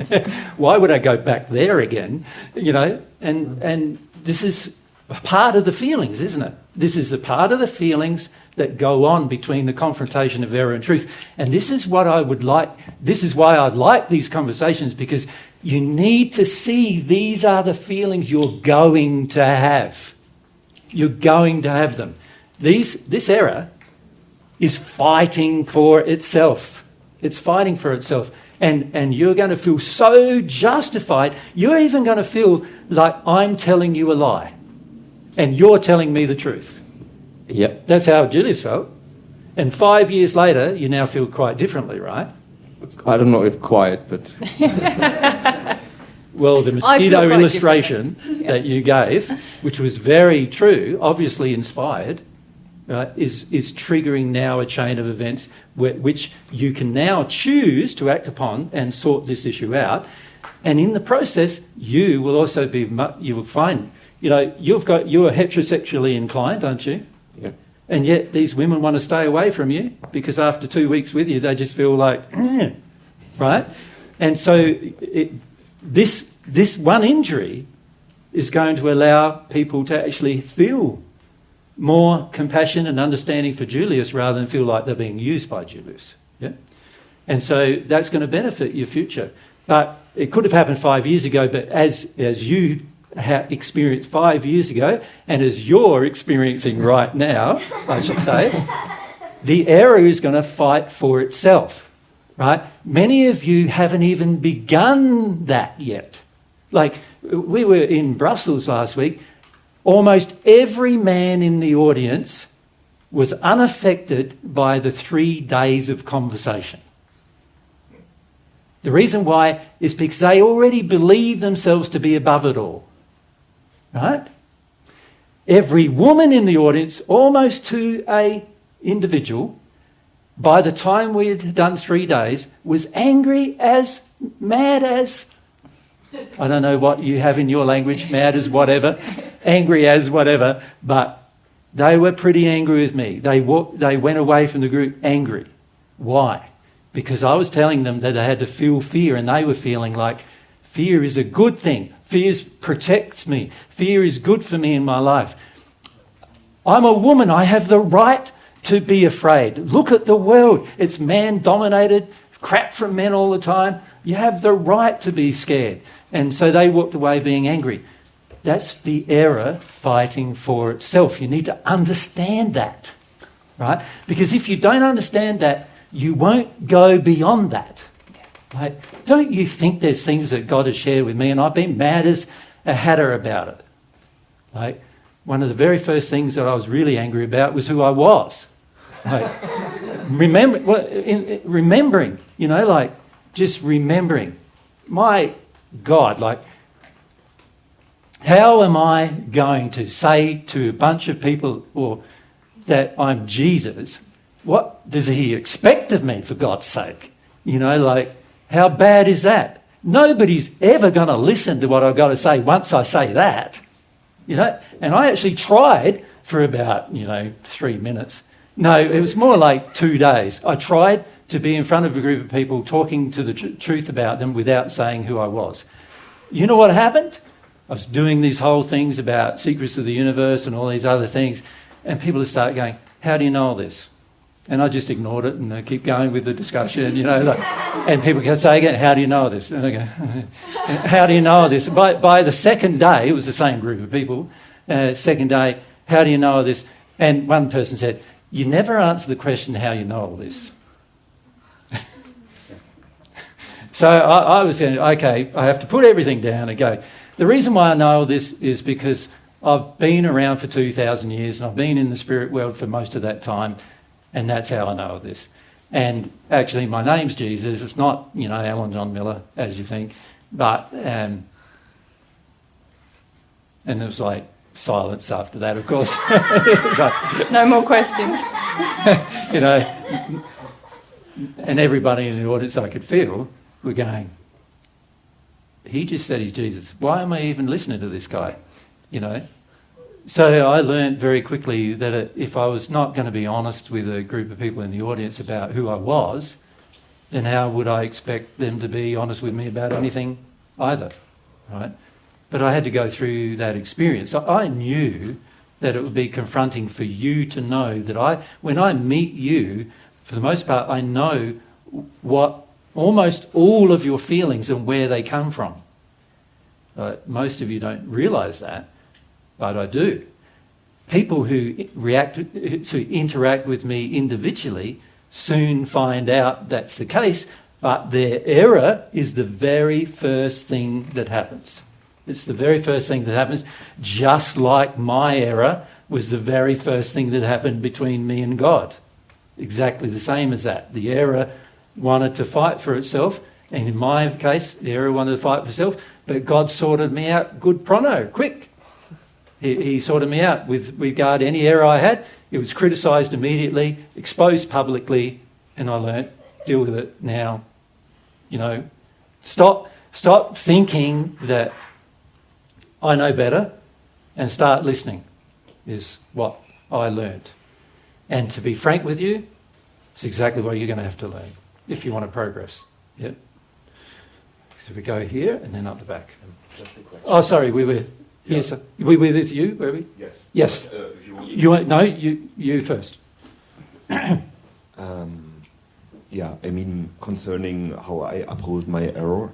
Why would I go back there again? You know, and this is part of the feelings, isn't it? This is a part of the feelings that go on between the confrontation of error and truth. And this is what I would like. This is why I'd like these conversations, because you need to see these are the feelings you're going to have. You're going to have them. This error is fighting for itself. It's fighting for itself. And you're going to feel so justified. You're even going to feel like I'm telling you a lie. And you're telling me the truth. Yep. That's how Julius felt. And 5 years later, you now feel quite differently, right? I don't know if quiet, but Well, the I feel mosquito quite illustration that you gave, which was very true, obviously inspired, is triggering now a chain of events which you can now choose to act upon and sort this issue out. And in the process, you will also you will find, you're heterosexually inclined, aren't you? yeah. And yet these women want to stay away from you because after 2 weeks with you, they just feel like, right? And so this one injury is going to allow people to actually feel more compassion and understanding for Julius rather than feel like they're being used by Julius. Yeah? And so that's going to benefit your future. But it could have happened 5 years ago, but as you experienced 5 years ago, and as you're experiencing right now, I should say, the error is going to fight for itself, right? Many of you haven't even begun that yet. Like, we were in Brussels last week. Almost every man in the audience was unaffected by the 3 days of conversation. The reason why is because they already believe themselves to be above it all. Right? Every woman in the audience, almost to a individual, by the time we had done 3 days, was angry as mad as, I don't know what you have in your language, mad as whatever, angry as whatever, but they were pretty angry with me. They went away from the group angry. Why? Because I was telling them that they had to feel fear, and they were feeling like fear is a good thing. Fear protects me. Fear is good for me in my life. I'm a woman. I have the right to be afraid. Look at the world. It's man-dominated, crap from men all the time. You have the right to be scared. And so they walked away being angry. That's the error fighting for itself. You need to understand that, right? Because if you don't understand that, you won't go beyond that. Right? Don't you think there's things that God has shared with me, and I've been mad as a hatter about it? Like, one of the very first things that I was really angry about was who I was. Like, remembering, you know, like just remembering. My God, like, how am I going to say to a bunch of people that I'm Jesus? What does he expect of me, for God's sake? You know, like, how bad is that? Nobody's ever going to listen to what I've got to say once I say that. You know, and I actually tried for about, 3 minutes. No, it was more like 2 days. I tried to be in front of a group of people talking to the truth about them without saying who I was. You know what happened? I was doing these whole things about secrets of the universe and all these other things, and people would start going, how do you know all this? And I just ignored it and I keep going with the discussion, and people can say again, how do you know this? And I go, how do you know this? By the second day, it was the same group of people, second day, how do you know this? And one person said, you never answer the question, how you know all this. So I was saying, okay, I have to put everything down and go. The reason why I know all this is because I've been around for 2,000 years and I've been in the spirit world for most of that time. And that's how I know this. And actually, my name's Jesus. It's not, Alan John Miller, as you think. But, and there was like silence after that, of course. Like, no more questions. And everybody in the audience I could feel were going, he just said he's Jesus. Why am I even listening to this guy? So I learned very quickly that if I was not going to be honest with a group of people in the audience about who I was, then how would I expect them to be honest with me about anything either, right? But I had to go through that experience. I knew that it would be confronting for you to know that when I meet you, for the most part, I know what almost all of your feelings and where they come from. Most of you don't realise that. But I do. People who interact with me individually soon find out that's the case, but their error is the very first thing that happens. It's the very first thing that happens, just like my error was the very first thing that happened between me and God. Exactly the same as that. The error wanted to fight for itself, and in my case, the error wanted to fight for itself, but God sorted me out good pronto, quick. He sorted me out with regard to any error I had. It was criticised immediately, exposed publicly, and I learnt, deal with it now. Stop thinking that I know better and start listening is what I learnt. And to be frank with you, it's exactly what you're going to have to learn if you want to progress. Yep. So we go here and then up the back. Just a question. Oh, sorry, we were here. So, we were with you, were we? Yes. Yes. If you want. You first. Yeah, I mean, concerning how I uphold my error.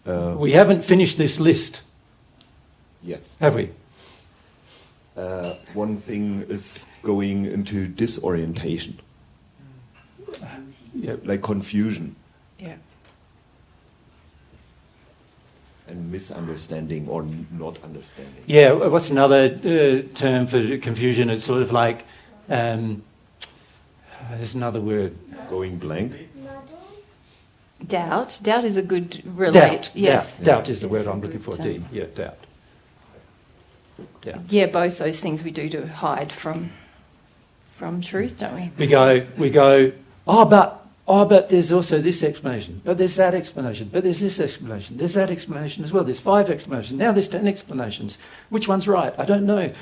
We haven't finished this list, Yes. have we? One thing is going into disorientation, Yep. like confusion Yeah. and misunderstanding or not understanding. Yeah, what's another term for confusion? It's sort of like, there's another word. Going blank. Doubt. Doubt is a good relate. Doubt. Yes. Doubt is the word I'm looking for. D. Yeah, doubt. Doubt. Yeah, both those things we do to hide from truth, don't we? We go, but there's also this explanation, but there's that explanation, but there's this explanation, there's that explanation as well, there's 5 explanations, now there's 10 explanations. Which one's right? I don't know.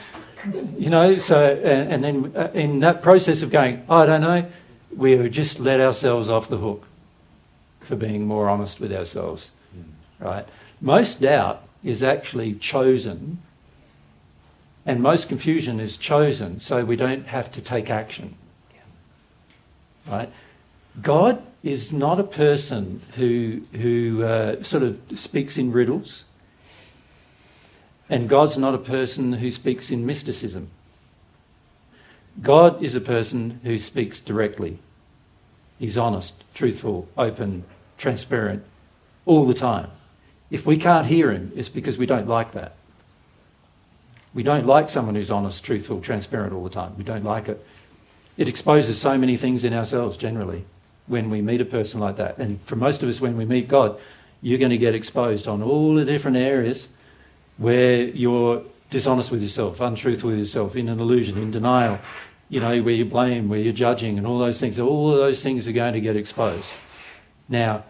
You know, so, and then in that process of going, I don't know, we just let ourselves off the hook for being more honest with ourselves, right? Most doubt is actually chosen, and most confusion is chosen so we don't have to take action, right? God is not a person who sort of speaks in riddles, and God's not a person who speaks in mysticism. God is a person who speaks directly. He's honest, truthful, open, transparent, all the time. If we can't hear him, it's because we don't like that. We don't like someone who's honest, truthful, transparent all the time. We don't like it. It exposes so many things in ourselves generally when we meet a person like that. And for most of us, when we meet God, you're going to get exposed on all the different areas where you're dishonest with yourself, untruthful with yourself, in an illusion, in denial, you know, where you blame, where you're judging, and all those things. All of those things are going to get exposed. Now,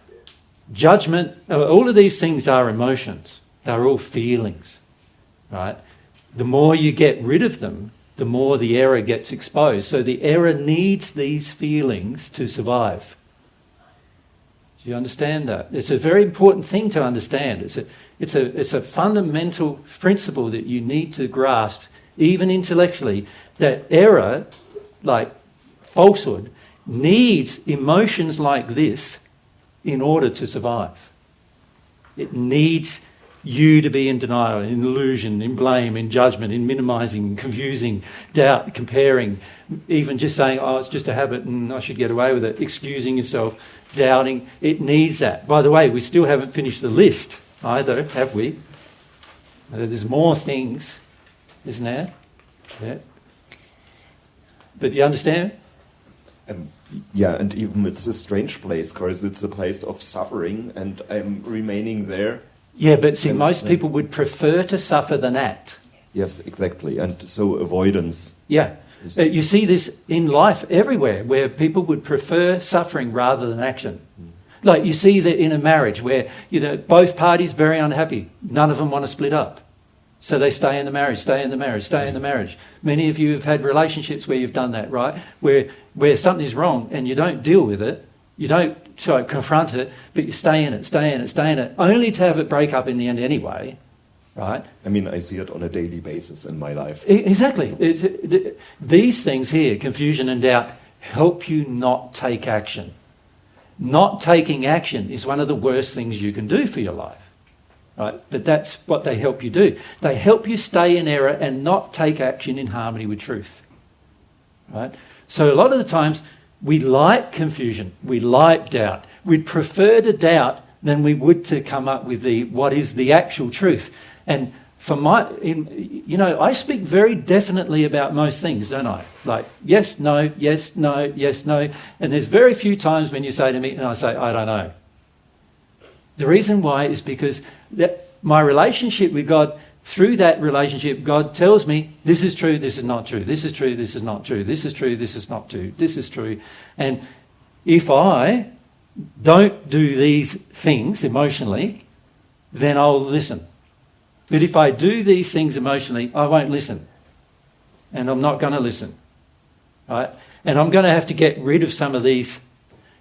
judgment, all of these things are emotions. They're all feelings, right? The more you get rid of them, the more the error gets exposed. So the error needs these feelings to survive. Do you understand that? It's a very important thing to understand. It's a fundamental principle that you need to grasp, even intellectually, that error, like falsehood, needs emotions like this in order to survive. It needs you to be in denial, in illusion, in blame, in judgment, in minimising, confusing, doubt, comparing, even just saying, oh, it's just a habit and I should get away with it, excusing yourself, doubting. It needs that. By the way, we still haven't finished the list either, have we? There's more things, isn't there? Yeah. But you understand? Yeah, and even it's a strange place because it's a place of suffering and I'm remaining there. Yeah, but see, most people would prefer to suffer than act. Yes, exactly. And so avoidance. Yeah. You see this in life everywhere, where people would prefer suffering rather than action. Like you see that in a marriage where, you know, both parties very unhappy. None of them want to split up. So they stay in the marriage, stay in the marriage, stay in the marriage. Many of you have had relationships where you've done that, right? Where something's wrong and you don't deal with it, you don't confront it, but you stay in it, stay in it, stay in it, only to have it break up in the end anyway, right? I mean, I see it on a daily basis in my life. Exactly. These things here, confusion and doubt, help you not take action. Not taking action is one of the worst things you can do for your life. Right? But that's what they help you do. They help you stay in error and not take action in harmony with truth. Right? So a lot of the times we like confusion, we like doubt. We'd prefer to doubt than we would to come up with what is the actual truth. And for I speak very definitely about most things, don't I? Like yes, no, yes, no, yes, no. And there's very few times when you say to me, and I say, I don't know. The reason why is because that my relationship with God, through that relationship, God tells me this is true, this is not true, this is true, this is not true, this is true, this is not true, this is true. And if I don't do these things emotionally, then I'll listen. But if I do these things emotionally, I won't listen. And I'm not going to listen. right? And I'm going to have to get rid of some of these.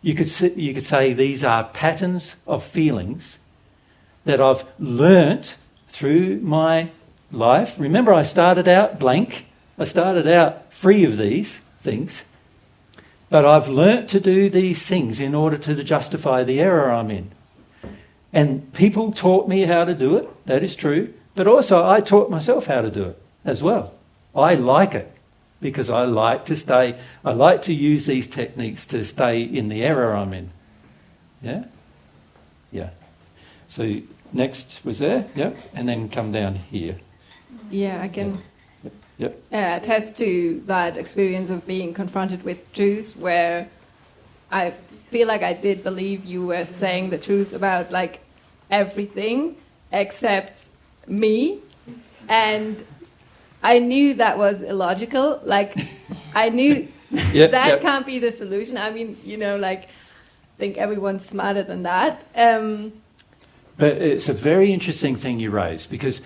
You could say these are patterns of feelings that I've learnt through my life. Remember, I started out blank. I started out free of these things. But I've learnt to do these things in order to justify the error I'm in. And people taught me how to do it, that is true. But also I taught myself how to do it as well. I like it because I like to use these techniques to stay in the error I'm in. Yeah? Yeah. So next was there, yep, and then come down here. Yeah, I can Yep. attest to that experience of being confronted with truths where I feel like I did believe you were saying the truth about like everything except me, and I knew that was illogical. Like I knew that can't be the solution. I mean, like I think everyone's smarter than that. But it's a very interesting thing you raised, because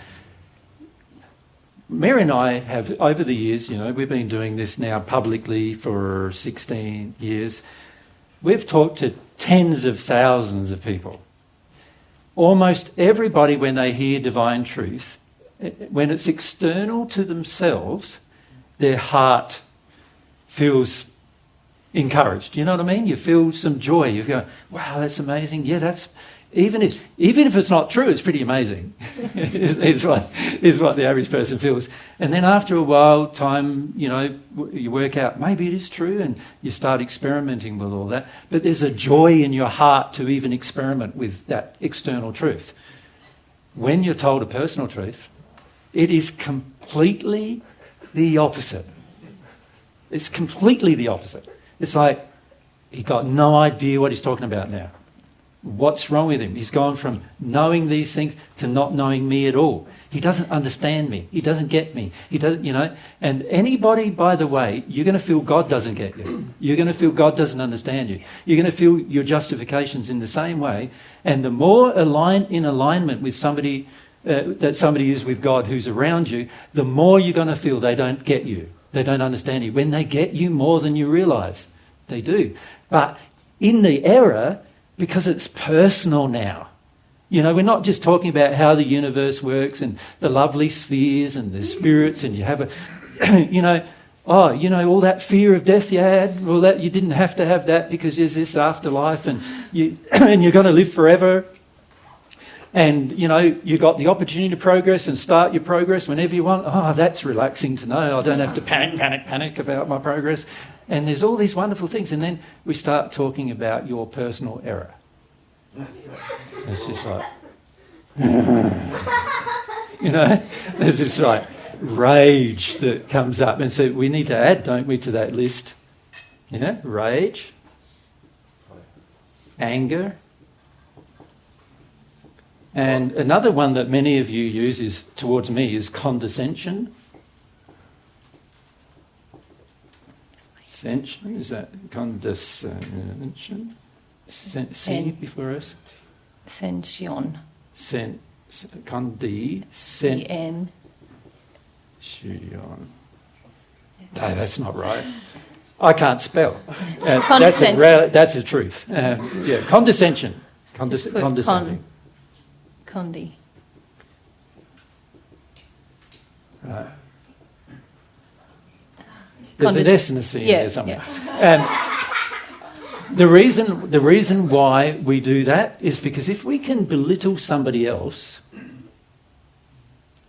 Mary and I have, over the years, we've been doing this now publicly for 16 years. We've talked to tens of thousands of people. Almost everybody, when they hear divine truth, when it's external to themselves, their heart feels encouraged. You know what I mean? You feel some joy. You go, wow, that's amazing. Yeah, that's... Even if it's not true, it's pretty amazing. is what the average person feels. And then after a while, time, you work out maybe it is true, and you start experimenting with all that. But there's a joy in your heart to even experiment with that external truth. When you're told a personal truth, it is completely the opposite. It's completely the opposite. It's like he got no idea what he's talking about now. What's wrong with him? He's gone from knowing these things to not knowing me at all. He doesn't understand me. He doesn't get me. He doesn't, And anybody, by the way, you're going to feel God doesn't get you. You're going to feel God doesn't understand you. You're going to feel your justifications in the same way. And the more in alignment with somebody, that somebody is with God who's around you, the more you're going to feel they don't get you. They don't understand you. When they get you more than you realise, they do. But in the error, because it's personal now. We're not just talking about how the universe works and the lovely spheres and the spirits, and you have all that fear of death you had, well, that you didn't have to have that because there's this afterlife and you're going to live forever. And, you got the opportunity to progress and start your progress whenever you want. Oh, that's relaxing to know. I don't have to panic about my progress. And there's all these wonderful things. And then we start talking about your personal error. It's just like, there's this like rage that comes up. And so we need to add, don't we, to that list? Rage, anger. And another one that many of you use towards me is condescension. Is that condescension? C before us? Sension. Condescension. That's not right. I can't spell. That's the truth. Condescension. Condescending. Condi. Right. There's an S and a C in there somewhere. Yeah. The reason why we do that is because if we can belittle somebody else,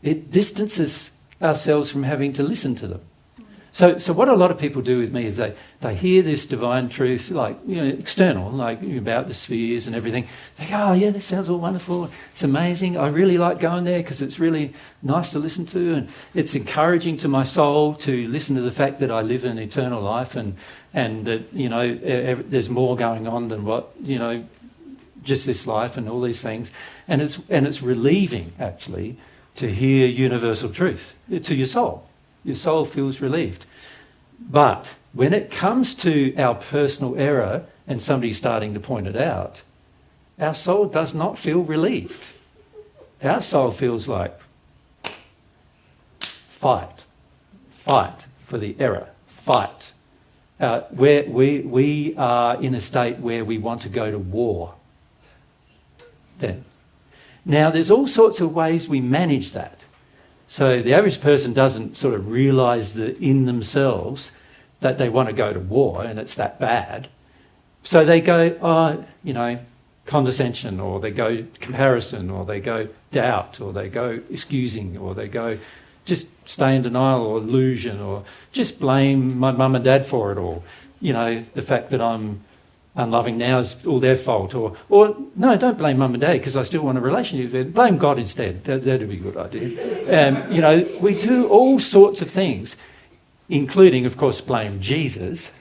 it distances ourselves from having to listen to them. So what a lot of people do with me is they hear this divine truth, like external, like about the spheres and everything. They go, oh yeah, this sounds all wonderful. It's amazing. I really like going there because it's really nice to listen to, and it's encouraging to my soul to listen to the fact that I live an eternal life, and that there's more going on than what just this life and all these things, and it's relieving actually to hear universal truth to your soul. Your soul feels relieved. But when it comes to our personal error and somebody starting to point it out, our soul does not feel relieved. Our soul feels like fight for the error, fight. we are in a state where we want to go to war. Then. Now, there's all sorts of ways we manage that. So the average person doesn't sort of realise that in themselves that they want to go to war and it's that bad. So they go, condescension, or they go comparison, or they go doubt, or they go excusing, or they go just stay in denial or illusion, or just blame my mum and dad for it all. The fact that I'm unloving now is all their fault. Or no, don't blame mum and dad because I still want a relationship. Blame God instead. That'd be a good idea. We do all sorts of things, including, of course, blame Jesus,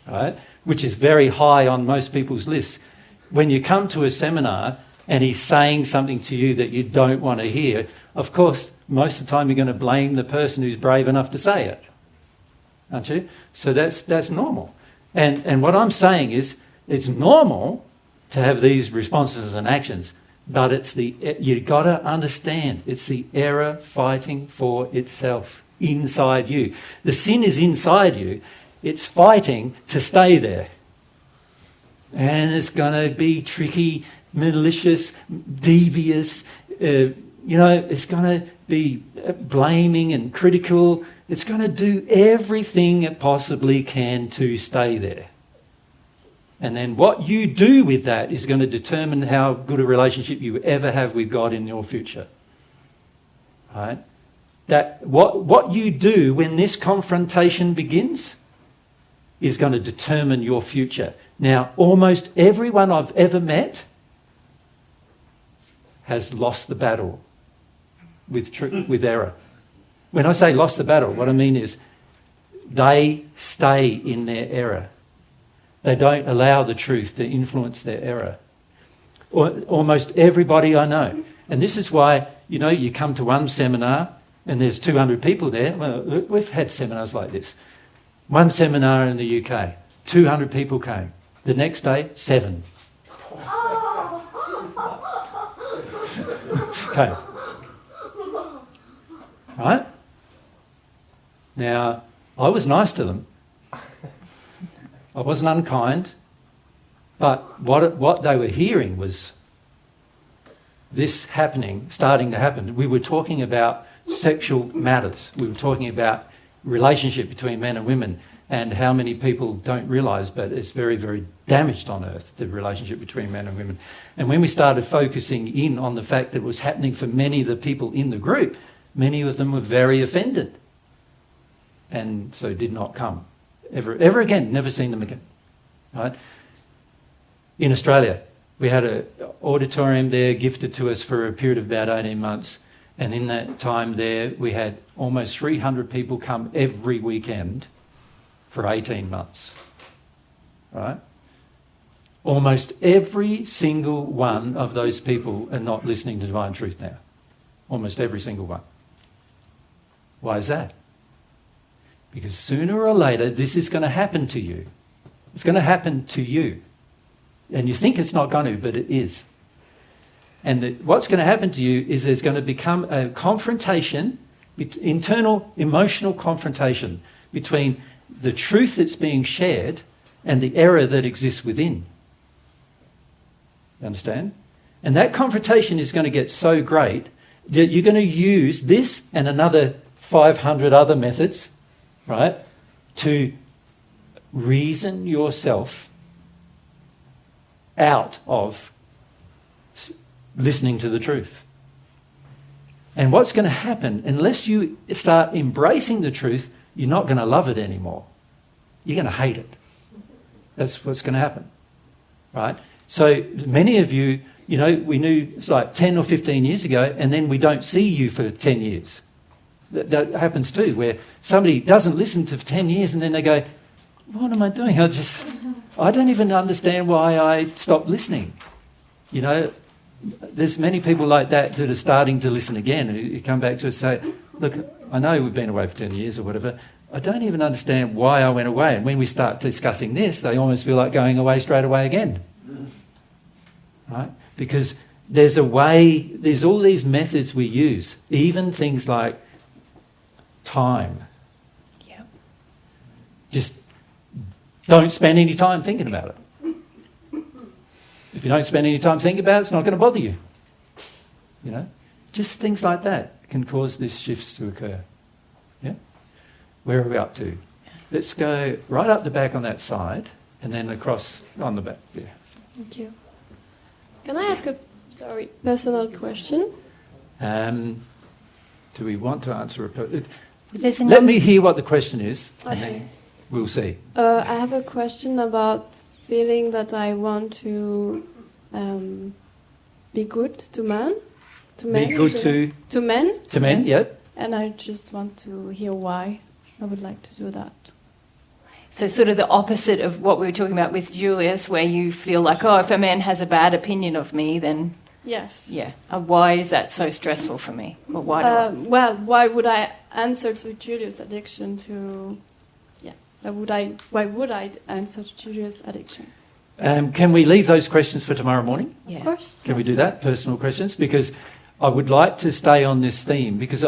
right? Which is very high on most people's lists. When you come to a seminar and he's saying something to you that you don't want to hear, of course, most of the time you're going to blame the person who's brave enough to say it, aren't you? So that's normal. And what I'm saying is it's normal to have these responses and actions, but you've got to understand it's the error fighting for itself inside you. The sin is inside you. It's fighting to stay there. And it's going to be tricky, malicious, devious. It's going to be blaming and critical. It's going to do everything it possibly can to stay there. And then what you do with that is going to determine how good a relationship you ever have with God in your future. Right? That what you do when this confrontation begins is going to determine your future. Now, almost everyone I've ever met has lost the battle with error. When I say lost the battle, what I mean is they stay in their error. They don't allow the truth to influence their error. Almost everybody I know. And this is why, you come to one seminar and there's 200 people there. Well, we've had seminars like this. One seminar in the UK, 200 people came. The next day, 7. Okay. Right? Now, I was nice to them. I wasn't unkind. But what they were hearing was this starting to happen. We were talking about sexual matters. We were talking about relationship between men and women and how many people don't realise, but it's very, very damaged on earth, the relationship between men and women. And when we started focusing in on the fact that it was happening for many of the people in the group, many of them were very offended and so did not come ever again, never seen them again. Right? In Australia, we had an auditorium there gifted to us for a period of about 18 months. And in that time there, we had almost 300 people come every weekend for 18 months. Right? Almost every single one of those people are not listening to Divine Truth now. Almost every single one. Why is that? Because sooner or later, this is going to happen to you. It's going to happen to you. And you think it's not going to, but it is. And what's going to happen to you is there's going to become a confrontation, internal emotional confrontation between the truth that's being shared and the error that exists within. You understand? And that confrontation is going to get so great that you're going to use this and another 500 other methods, right, to reason yourself out of listening to the truth. And what's going to happen, unless you start embracing the truth, you're not going to love it anymore. You're going to hate it. That's what's going to happen, right? So many of you, we knew it's like 10 or 15 years ago, and then we don't see you for 10 years. That happens too, where somebody doesn't listen to for 10 years and then they go, what am I doing? I don't even understand why I stopped listening. There's many people like that are starting to listen again, who come back to us and say, look, I know we've been away for 10 years or whatever. I don't even understand why I went away. And when we start discussing this, they almost feel like going away straight away again. Right? Because there's all these methods we use, even things like time. Yeah. Just Don't spend any time thinking about it. If you don't spend any time thinking about it, it's not going to bother you. You know, just things like that can cause these shifts to occur. Yeah? Where are we up to? Let's go right up the back on that side and then across on the back. Yeah. Thank you. Can I ask a personal question? Do we want to answer There's a Let me hear what the question is, and Okay. then we'll see. I have a question about feeling that I want to be good to men. To men. Be good to men. to men, yeah. And I just want to hear why I would like to do that. So sort of the opposite of what we were talking about with Julius, where you feel like, oh, if a man has a bad opinion of me, then Yes. yeah. Why is that so stressful for me? Or why? Well, why would I answer to Julius' addiction to? Yeah. Why would I answer to Julius' addiction? Can we leave those questions for tomorrow morning? Yeah. Of course. Can we do that? Personal questions? Because I would like to stay on this theme, because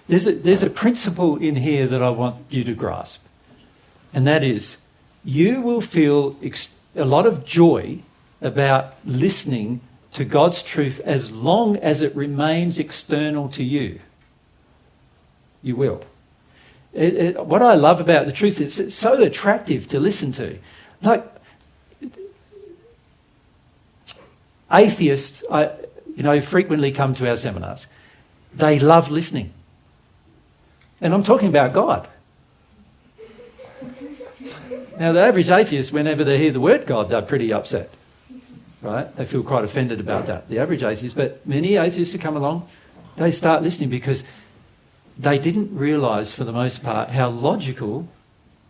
there's a principle in here that I want you to grasp. And that is, you will feel a lot of joy about listening to God's truth as long as it remains external to you. You will. What I love about the truth is it's so attractive to listen to. Like, atheists, frequently come to our seminars. They love listening. And I'm talking about God. Now, the average atheist, whenever they hear the word God, they're pretty upset, right? They feel quite offended about that, the average atheist. But many atheists who come along, they start listening because they didn't realise, for the most part, how logical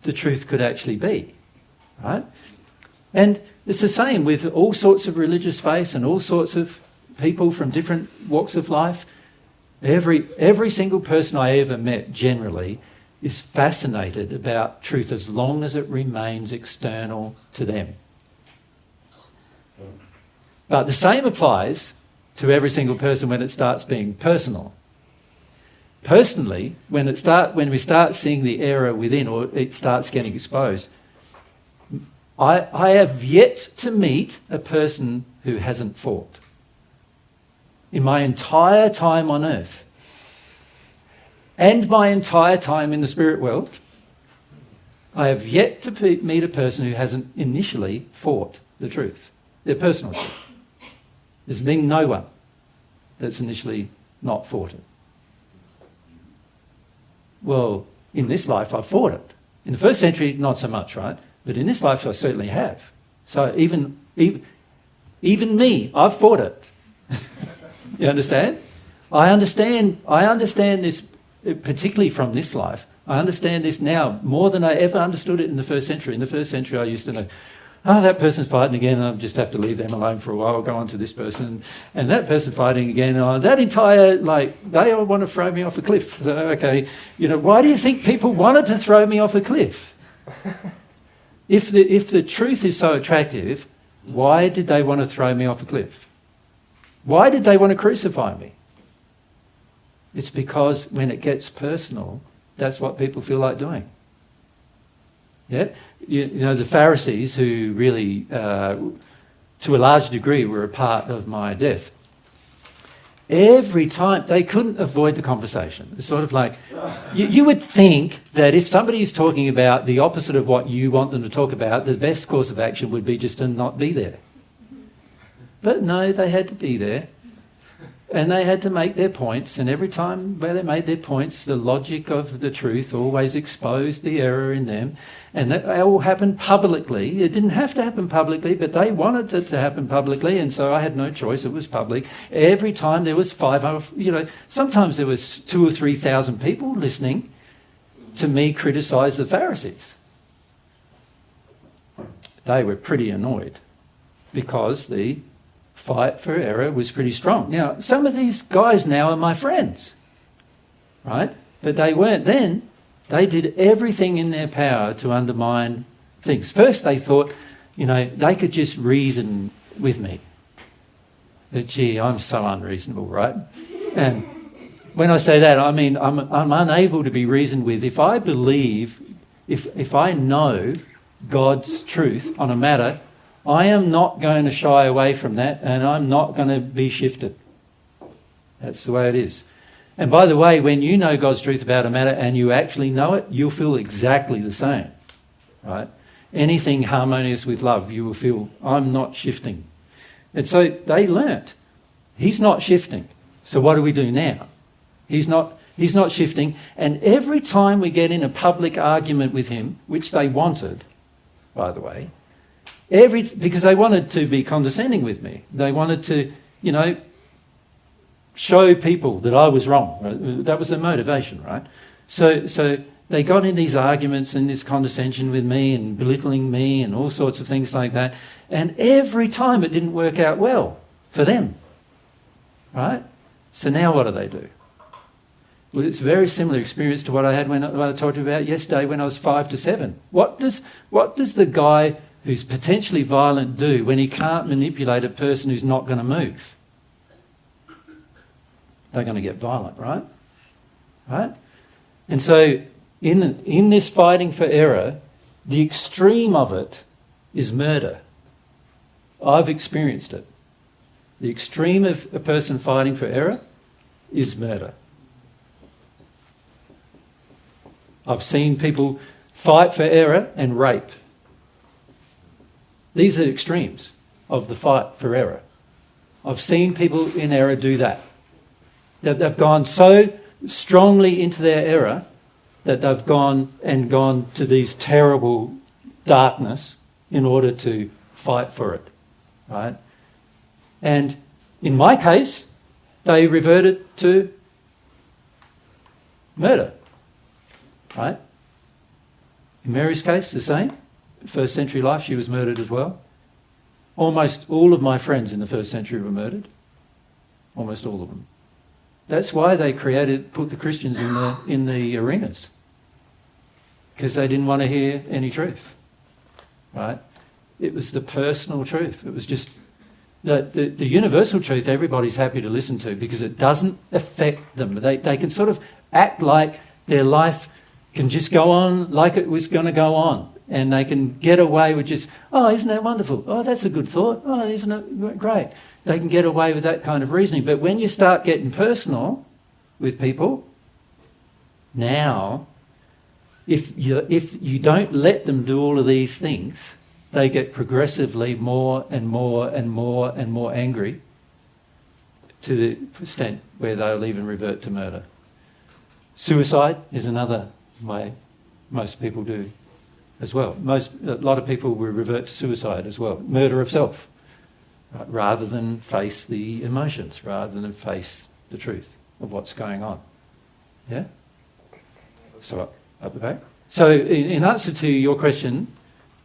the truth could actually be, right? And it's the same with all sorts of religious faiths and all sorts of people from different walks of life. Every single person I ever met, generally, is fascinated about truth as long as it remains external to them. But the same applies to every single person when it starts being personal. Personally, when we start seeing the error within, or it starts getting exposed, I have yet to meet a person who hasn't fought. In my entire time on earth, and my entire time in the spirit world, I have yet to meet a person who hasn't initially fought the truth, their personal truth. There's been no one that's initially not fought it. Well, in this life, I've fought it. In the first century, not so much, right? But in this life, I certainly have. So even me, I've fought it. You understand? I understand this, particularly from this life. I understand this now more than I ever understood it in the first century. In the first century, I used to know, that person's fighting again, I'll just have to leave them alone for a while, I'll go on to this person. And that person fighting again, that entire, they all want to throw me off a cliff. So, okay, why do you think people wanted to throw me off a cliff? If the truth is so attractive, why did they want to throw me off a cliff? Why did they want to crucify me? It's because when it gets personal, that's what people feel like doing. Yeah? The Pharisees, who really, to a large degree, were a part of my death, every time, they couldn't avoid the conversation. It's sort of like, you would think that if somebody is talking about the opposite of what you want them to talk about, the best course of action would be just to not be there. But no, they had to be there. And they had to make their points, and every time where they made their points, the logic of the truth always exposed the error in them. And that all happened publicly. It didn't have to happen publicly, but they wanted it to happen publicly, and so I had no choice. It was public. Every time there was sometimes there was 2,000 or 3,000 people listening to me criticise the Pharisees. They were pretty annoyed because the fight for error was pretty strong. Now, some of these guys now are my friends, right? But they weren't then. They did everything in their power to undermine things. First, they thought, they could just reason with me. But gee, I'm so unreasonable, right? And when I say that, I mean I'm unable to be reasoned with if I believe, if I know God's truth on a matter, I am not going to shy away from that, and I'm not going to be shifted. That's the way it is. And by the way, when you know God's truth about a matter and you actually know it, you'll feel exactly the same, right? Anything harmonious with love, you will feel, I'm not shifting. And so they learnt, he's not shifting. So what do we do now? He's not shifting. And every time we get in a public argument with him, which they wanted, by the way, because they wanted to be condescending with me. They wanted to, show people that I was wrong. Right? That was their motivation, right? So they got in these arguments and this condescension with me and belittling me and all sorts of things like that. And every time it didn't work out well for them, right? So now what do? Well, it's a very similar experience to what I had when I told you about yesterday when I was 5 to 7. What does the guy who's potentially violent do when he can't manipulate a person who's not going to move? They're going to get violent, right? Right? And so in this fighting for error, the extreme of it is murder. I've experienced it. The extreme of a person fighting for error is murder. I've seen people fight for error and rape. These are extremes of the fight for error. I've seen people in error do that. They've gone so strongly into their error that they've gone to these terrible darkness in order to fight for it, right? And in my case, they reverted to murder, right? In Mary's case, the same. First century life, she was murdered as well. Almost all of my friends in the first century were murdered. Almost all of them. That's why they put the Christians in the arenas, because they didn't want to hear any truth, right? It was the personal truth. It was just the universal truth everybody's happy to listen to because it doesn't affect them. They can sort of act like their life can just go on like it was going to go on, and they can get away with just, oh, isn't that wonderful? Oh, that's a good thought. Oh, isn't it great? They can get away with that kind of reasoning. But when you start getting personal with people, now, if you don't let them do all of these things, they get progressively more and more and more and more angry to the extent where they'll even revert to murder. Suicide is another way most people do as well. A lot of people will revert to suicide as well. Murder of self. Rather than face the emotions, rather than face the truth of what's going on. Yeah? So, up the back. So, in answer to your question,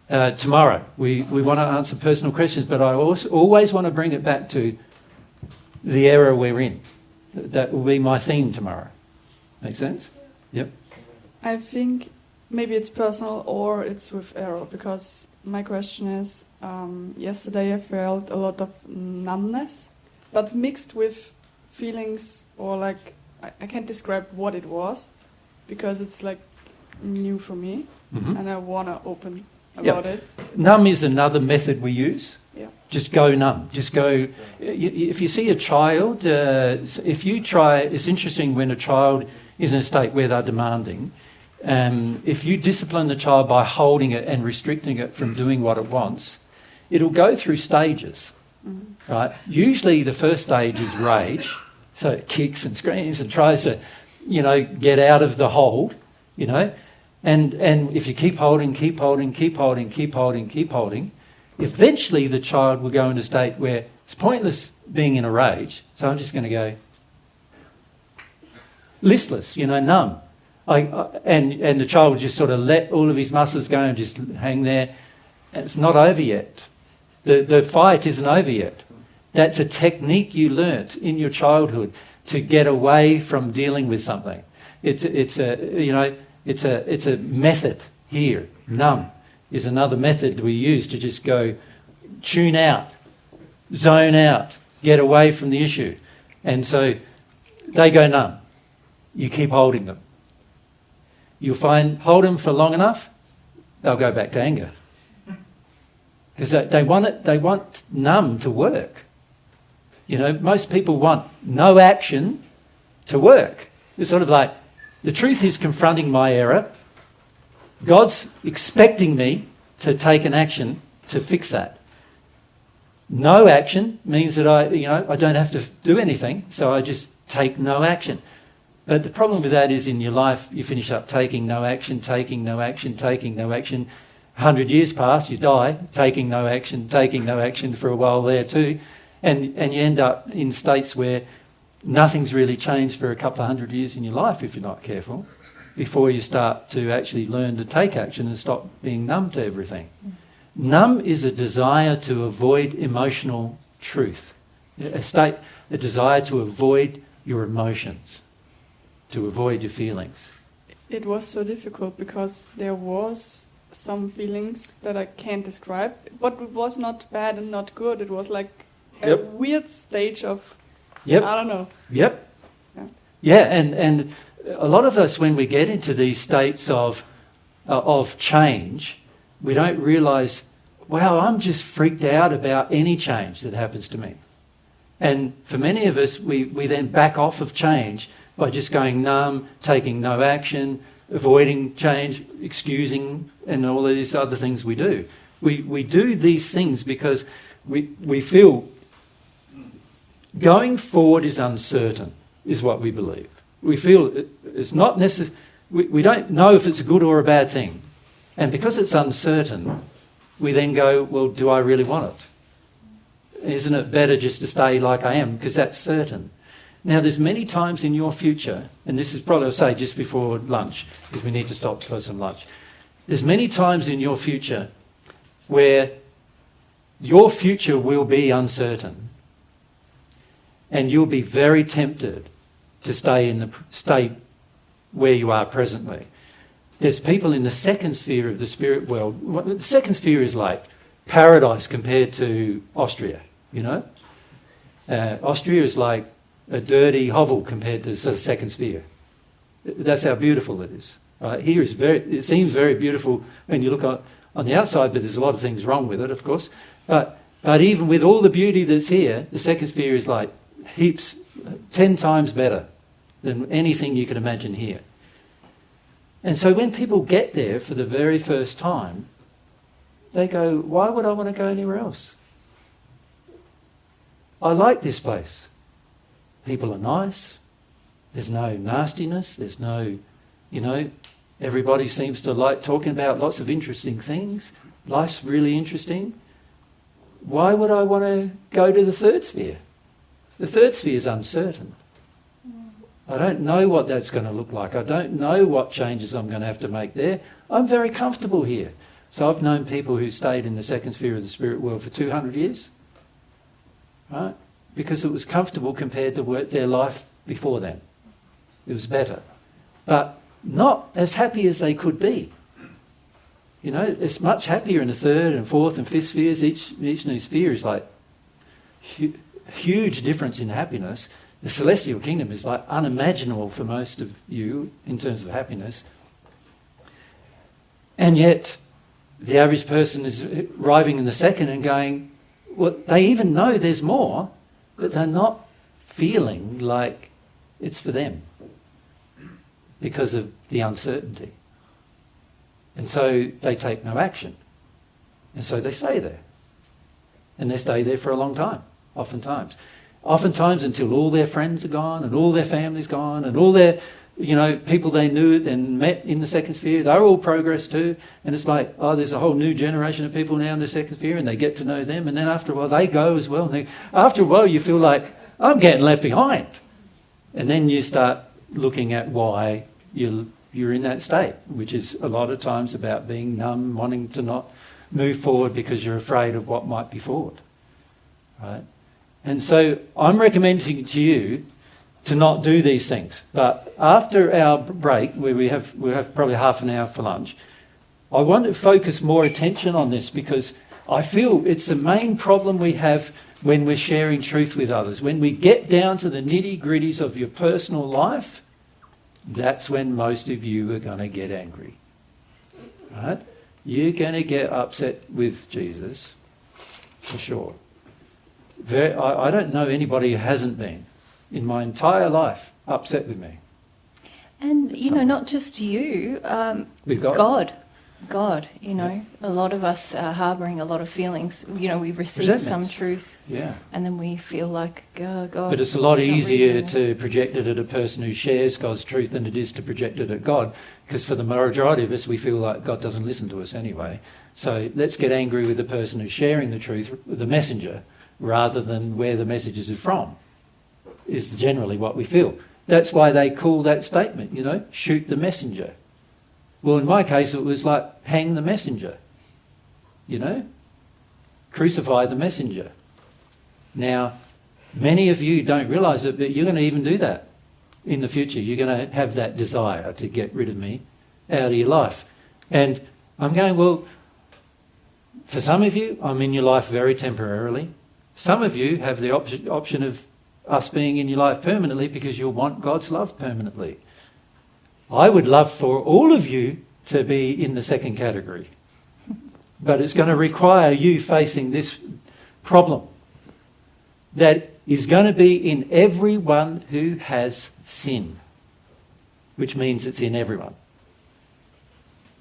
tomorrow, we want to answer personal questions, but I also always want to bring it back to the era we're in. That will be my theme tomorrow. Make sense? Yep. I think maybe it's personal or it's with error, because my question is, yesterday I felt a lot of numbness, but mixed with feelings, or like, I can't describe what it was, because it's like new for me, and I want to open about it. Numb is another method we use. Yeah. Just go numb. Just go. If you see a child, if you try, it's interesting when a child is in a state where they're demanding. If you discipline the child by holding it and restricting it from doing what it wants, it'll go through stages, right? Usually the first stage is rage, so it kicks and screams and tries to, get out of the hold, and if you keep holding, eventually the child will go into a state where it's pointless being in a rage, so I'm just going to go listless, numb. And the child will just sort of let all of his muscles go and just hang there. And it's not over yet. The fight isn't over yet. That's a technique you learnt in your childhood to get away from dealing with something. It's a method here. Numb is another method we use to just go tune out, zone out, get away from the issue. And so they go numb. You keep holding them. You'll find, hold them for long enough, they'll go back to anger. Because they want numb to work. You know, most people want no action to work. It's sort of like, the truth is confronting my error. God's expecting me to take an action to fix that. No action means that I don't have to do anything, so I just take no action. But the problem with that is in your life, you finish up taking no action, taking no action, taking no action. 100 years pass, you die, taking no action for a while there too. And you end up in states where nothing's really changed for a couple of 100 years in your life if you're not careful, before you start to actually learn to take action and stop being numb to everything. Numb is a desire to avoid emotional truth, a desire to avoid your emotions, to avoid your feelings. It was so difficult because there was some feelings that I can't describe, but it was not bad and not good. It was like a weird stage of, I don't know. Yep. Yeah, and a lot of us, when we get into these states of change, we don't realise, wow, I'm just freaked out about any change that happens to me. And for many of us, we then back off of change by just going numb, taking no action, avoiding change, excusing, and all of these other things we do. We do these things because we feel going forward is uncertain, is what we believe. We feel it's not necessary. We don't know if it's a good or a bad thing. And because it's uncertain, we then go, well, do I really want it? Isn't it better just to stay like I am? Because that's certain. Now, there's many times in your future, and this is probably, I'll say just before lunch, because we need to stop for some lunch. There's many times in your future where your future will be uncertain, and you'll be very tempted to stay in the state where you are presently. There's people in the second sphere of the spirit world. The second sphere is like paradise compared to Austria, you know? Austria is like a dirty hovel compared to the second sphere. That's how beautiful it is. Here is it seems very beautiful when you look on the outside, but there's a lot of things wrong with it, of course. But even with all the beauty that's here, the second sphere is like heaps, 10 times better than anything you can imagine here. And so when people get there for the very first time, they go, why would I want to go anywhere else? I like this place. People are nice. There's no nastiness. There's no, everybody seems to like talking about lots of interesting things. Life's really interesting. Why would I want to go to the third sphere? The third sphere is uncertain. I don't know what that's going to look like. I don't know what changes I'm going to have to make there. I'm very comfortable here. So I've known people who stayed in the second sphere of the spirit world for 200 years, right? Because it was comfortable compared to their life before then. It was better. But not as happy as they could be. It's much happier in the third and fourth and fifth spheres. Each new sphere is like huge difference in happiness. The celestial kingdom is like unimaginable for most of you in terms of happiness. And yet, the average person is arriving in the second and going, well, they even know there's more, but they're not feeling like it's for them because of the uncertainty. And so they take no action. And so they stay there. And they stay there for a long time, oftentimes. Oftentimes until all their friends are gone and all their family's gone and all their, people they knew and met in the second sphere, they're all progress too. And it's like, there's a whole new generation of people now in the second sphere and they get to know them. And then after a while they go as well. And after a while you feel like, I'm getting left behind. And then you start looking at why you're in that state, which is a lot of times about being numb, wanting to not move forward because you're afraid of what might be forward. Right? And so I'm recommending to you to not do these things. But after our break, where we have probably half an hour for lunch, I want to focus more attention on this because I feel it's the main problem we have when we're sharing truth with others. When we get down to the nitty-gritties of your personal life, that's when most of you are going to get angry. Right? You're going to get upset with Jesus for sure. I don't know anybody who hasn't been, in my entire life, upset with me. And, you know, not just you, With God? God, you know, a lot of us are harbouring a lot of feelings. You know, we receive Resentments. some truth, Yeah. and then we feel like, oh, God. But it's a lot it's not easier reasonable. to project it at a person who shares God's truth than it is to project it at God. Because for the majority of us, we feel like God doesn't listen to us anyway. So let's get angry with the person who's sharing the truth, the messenger, rather than where the messages are from, is generally what we feel. That's why they call that statement, you know, shoot the messenger. Well, in my case, it was like hang the messenger, you know, crucify the messenger. Now, many of you don't realise it, but you're going to even do that in the future. You're going to have that desire to get rid of me out of your life. And I'm going, well, for some of you, I'm in your life very temporarily. Some of you have the option of us being in your life permanently because you'll want God's love permanently. I would love for all of you to be in the second category. But it's going to require you facing this problem that is going to be in everyone who has sin, which means it's in everyone.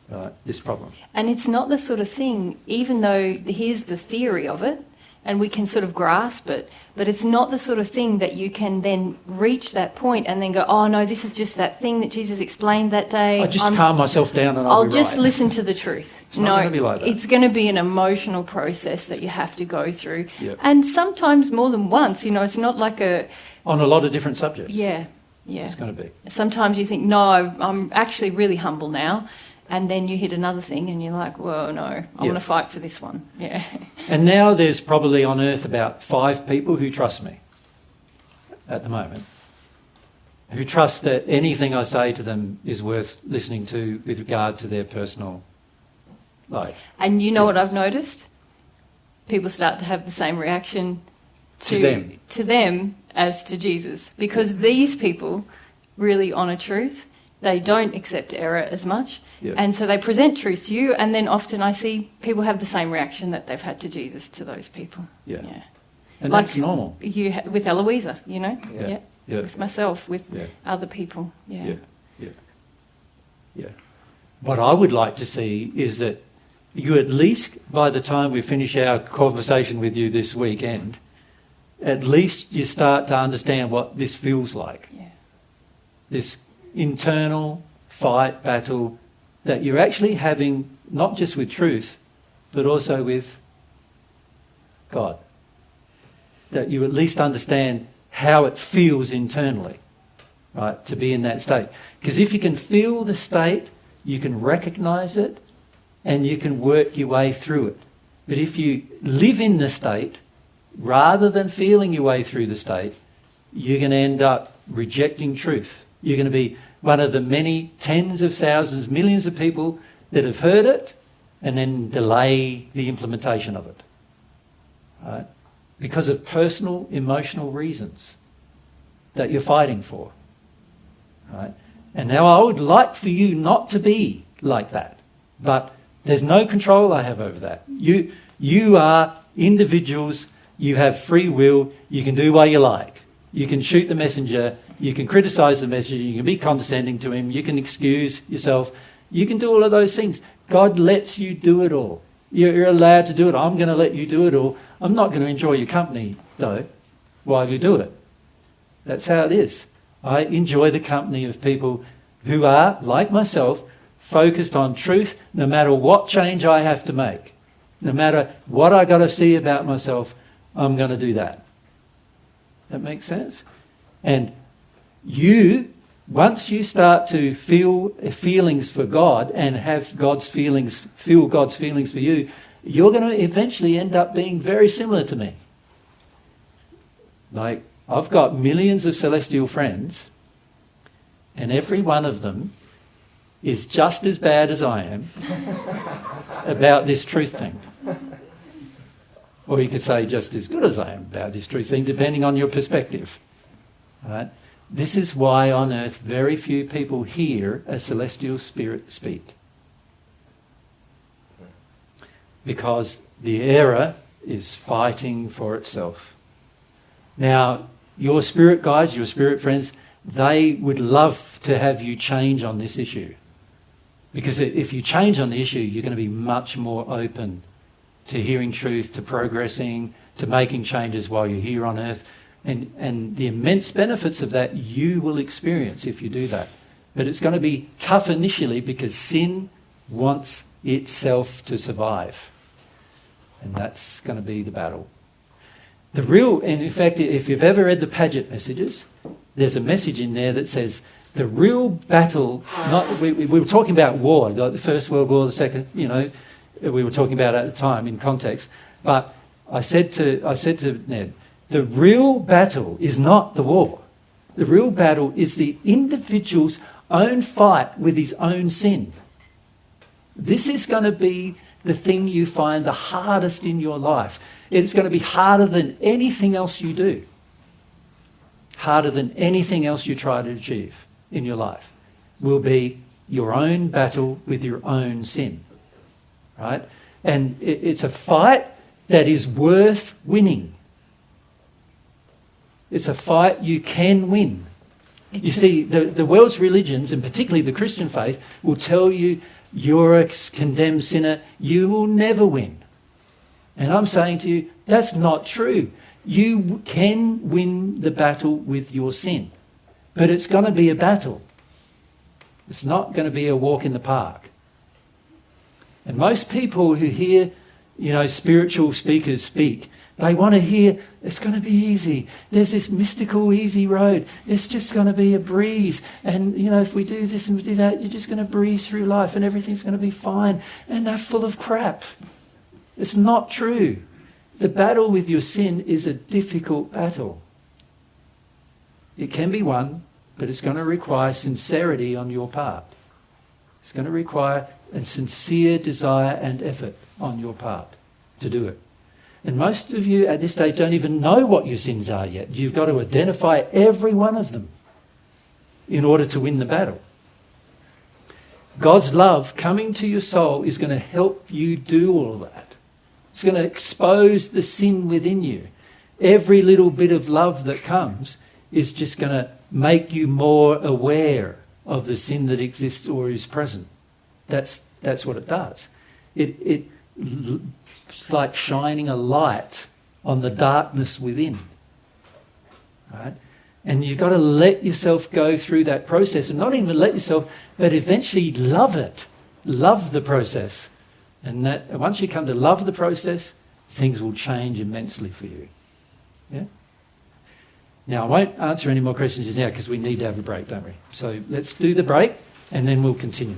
Right, this problem. And it's not the sort of thing, even though here's the theory of it, and we can sort of grasp it, but it's not the sort of thing that you can then reach that point and then go, oh no, this is just that thing that Jesus explained that day. I just calm myself down and I'll be just right. listen to the truth. It's not going to be like that. It's going to be an emotional process that you have to go through. Yep. And sometimes more than once, you know, it's not like On a lot of different subjects. yeah. It's going to be. Sometimes you think, no, I'm actually really humble now. And then you hit another thing and you're like, whoa, no, I'm going to fight for this one. Yeah. And now there's probably on earth about 5 people who trust me at the moment, who trust that anything I say to them is worth listening to with regard to their personal life. And you know what I've noticed? People start to have the same reaction to them as to Jesus. Because these people really honour truth. They don't accept error as much. Yeah. And so they present truth to you, and then often I see people have the same reaction that they've had to Jesus to those people. Yeah. Yeah. And Like that's normal. With Eloisa, you know? Yeah. Yeah. With myself, with Yeah. other people. Yeah. Yeah. Yeah. Yeah. What I would like to see is that you at least, by the time we finish our conversation with you this weekend, at least you start to understand what this feels like. Yeah. This internal fight, battle, that you're actually having not just with truth, but also with God. That you at least understand how it feels internally, right, to be in that state. Because if you can feel the state, you can recognise it, and you can work your way through it. But if you live in the state, rather than feeling your way through the state, you're going to end up rejecting truth. You're going to be one of the many tens of thousands, millions of people that have heard it and then delay the implementation of it. Right? Because of personal, emotional reasons that you're fighting for. Right? And now I would like for you not to be like that. But there's no control I have over that. You are individuals, you have free will, you can do what you like. You can shoot the messenger, you can criticise the messenger, you can be condescending to him, you can excuse yourself, you can do all of those things. God lets you do it all. You're allowed to do it. I'm going to let you do it all. I'm not going to enjoy your company, though, while you do it. That's how it is. I enjoy the company of people who are, like myself, focused on truth no matter what change I have to make. No matter what I got to see about myself, I'm going to do that. That makes sense? And you, once you start to feel feelings for God and have God's feelings, feel God's feelings for you, you're going to eventually end up being very similar to me. Like, I've got millions of celestial friends, and every one of them is just as bad as I am about this truth thing. Or you could say just as good as I am about this truth thing, depending on your perspective. Right? This is why on earth very few people hear a celestial spirit speak. Because the error is fighting for itself. Now, your spirit guides, your spirit friends, they would love to have you change on this issue. Because if you change on the issue, you're going to be much more open to hearing truth, to progressing, to making changes while you're here on earth. And the immense benefits of that you will experience if you do that. But it's going to be tough initially because sin wants itself to survive. And that's going to be the battle. And in fact, if you've ever read the Paget messages, there's a message in there that says the real battle, we were talking about war, like the First World War, the Second, we were talking about at the time in context. But I said to Ned, the real battle is not the war. The real battle is the individual's own fight with his own sin. This is going to be the thing you find the hardest in your life. It's going to be harder than anything else you do. Harder than anything else you try to achieve in your life will be your own battle with your own sin. Right? And it's a fight that is worth winning. It's a fight you can win. You see, the world's religions, and particularly the Christian faith, will tell you you're a condemned sinner, you will never win. And I'm saying to you, that's not true. You can win the battle with your sin. But it's going to be a battle. It's not going to be a walk in the park. And most people who hear, spiritual speakers speak, they want to hear, it's going to be easy. There's this mystical easy road. It's just going to be a breeze. And, if we do this and we do that, you're just going to breeze through life and everything's going to be fine. And they're full of crap. It's not true. The battle with your sin is a difficult battle. It can be won, but it's going to require sincerity on your part. It's going to require a sincere desire and effort on your part to do it. And most of you at this stage don't even know what your sins are yet. You've got to identify every one of them in order to win the battle. God's love coming to your soul is going to help you do all of that. It's going to expose the sin within you. Every little bit of love that comes is just going to make you more aware of the sin that exists or is present. That's what it does. It's like shining a light on the darkness within. Right? And you've got to let yourself go through that process, and not even let yourself, but eventually love it. Love the process. And that once you come to love the process, things will change immensely for you. Yeah? Now, I won't answer any more questions now because we need to have a break, don't we? So let's do the break and then we'll continue.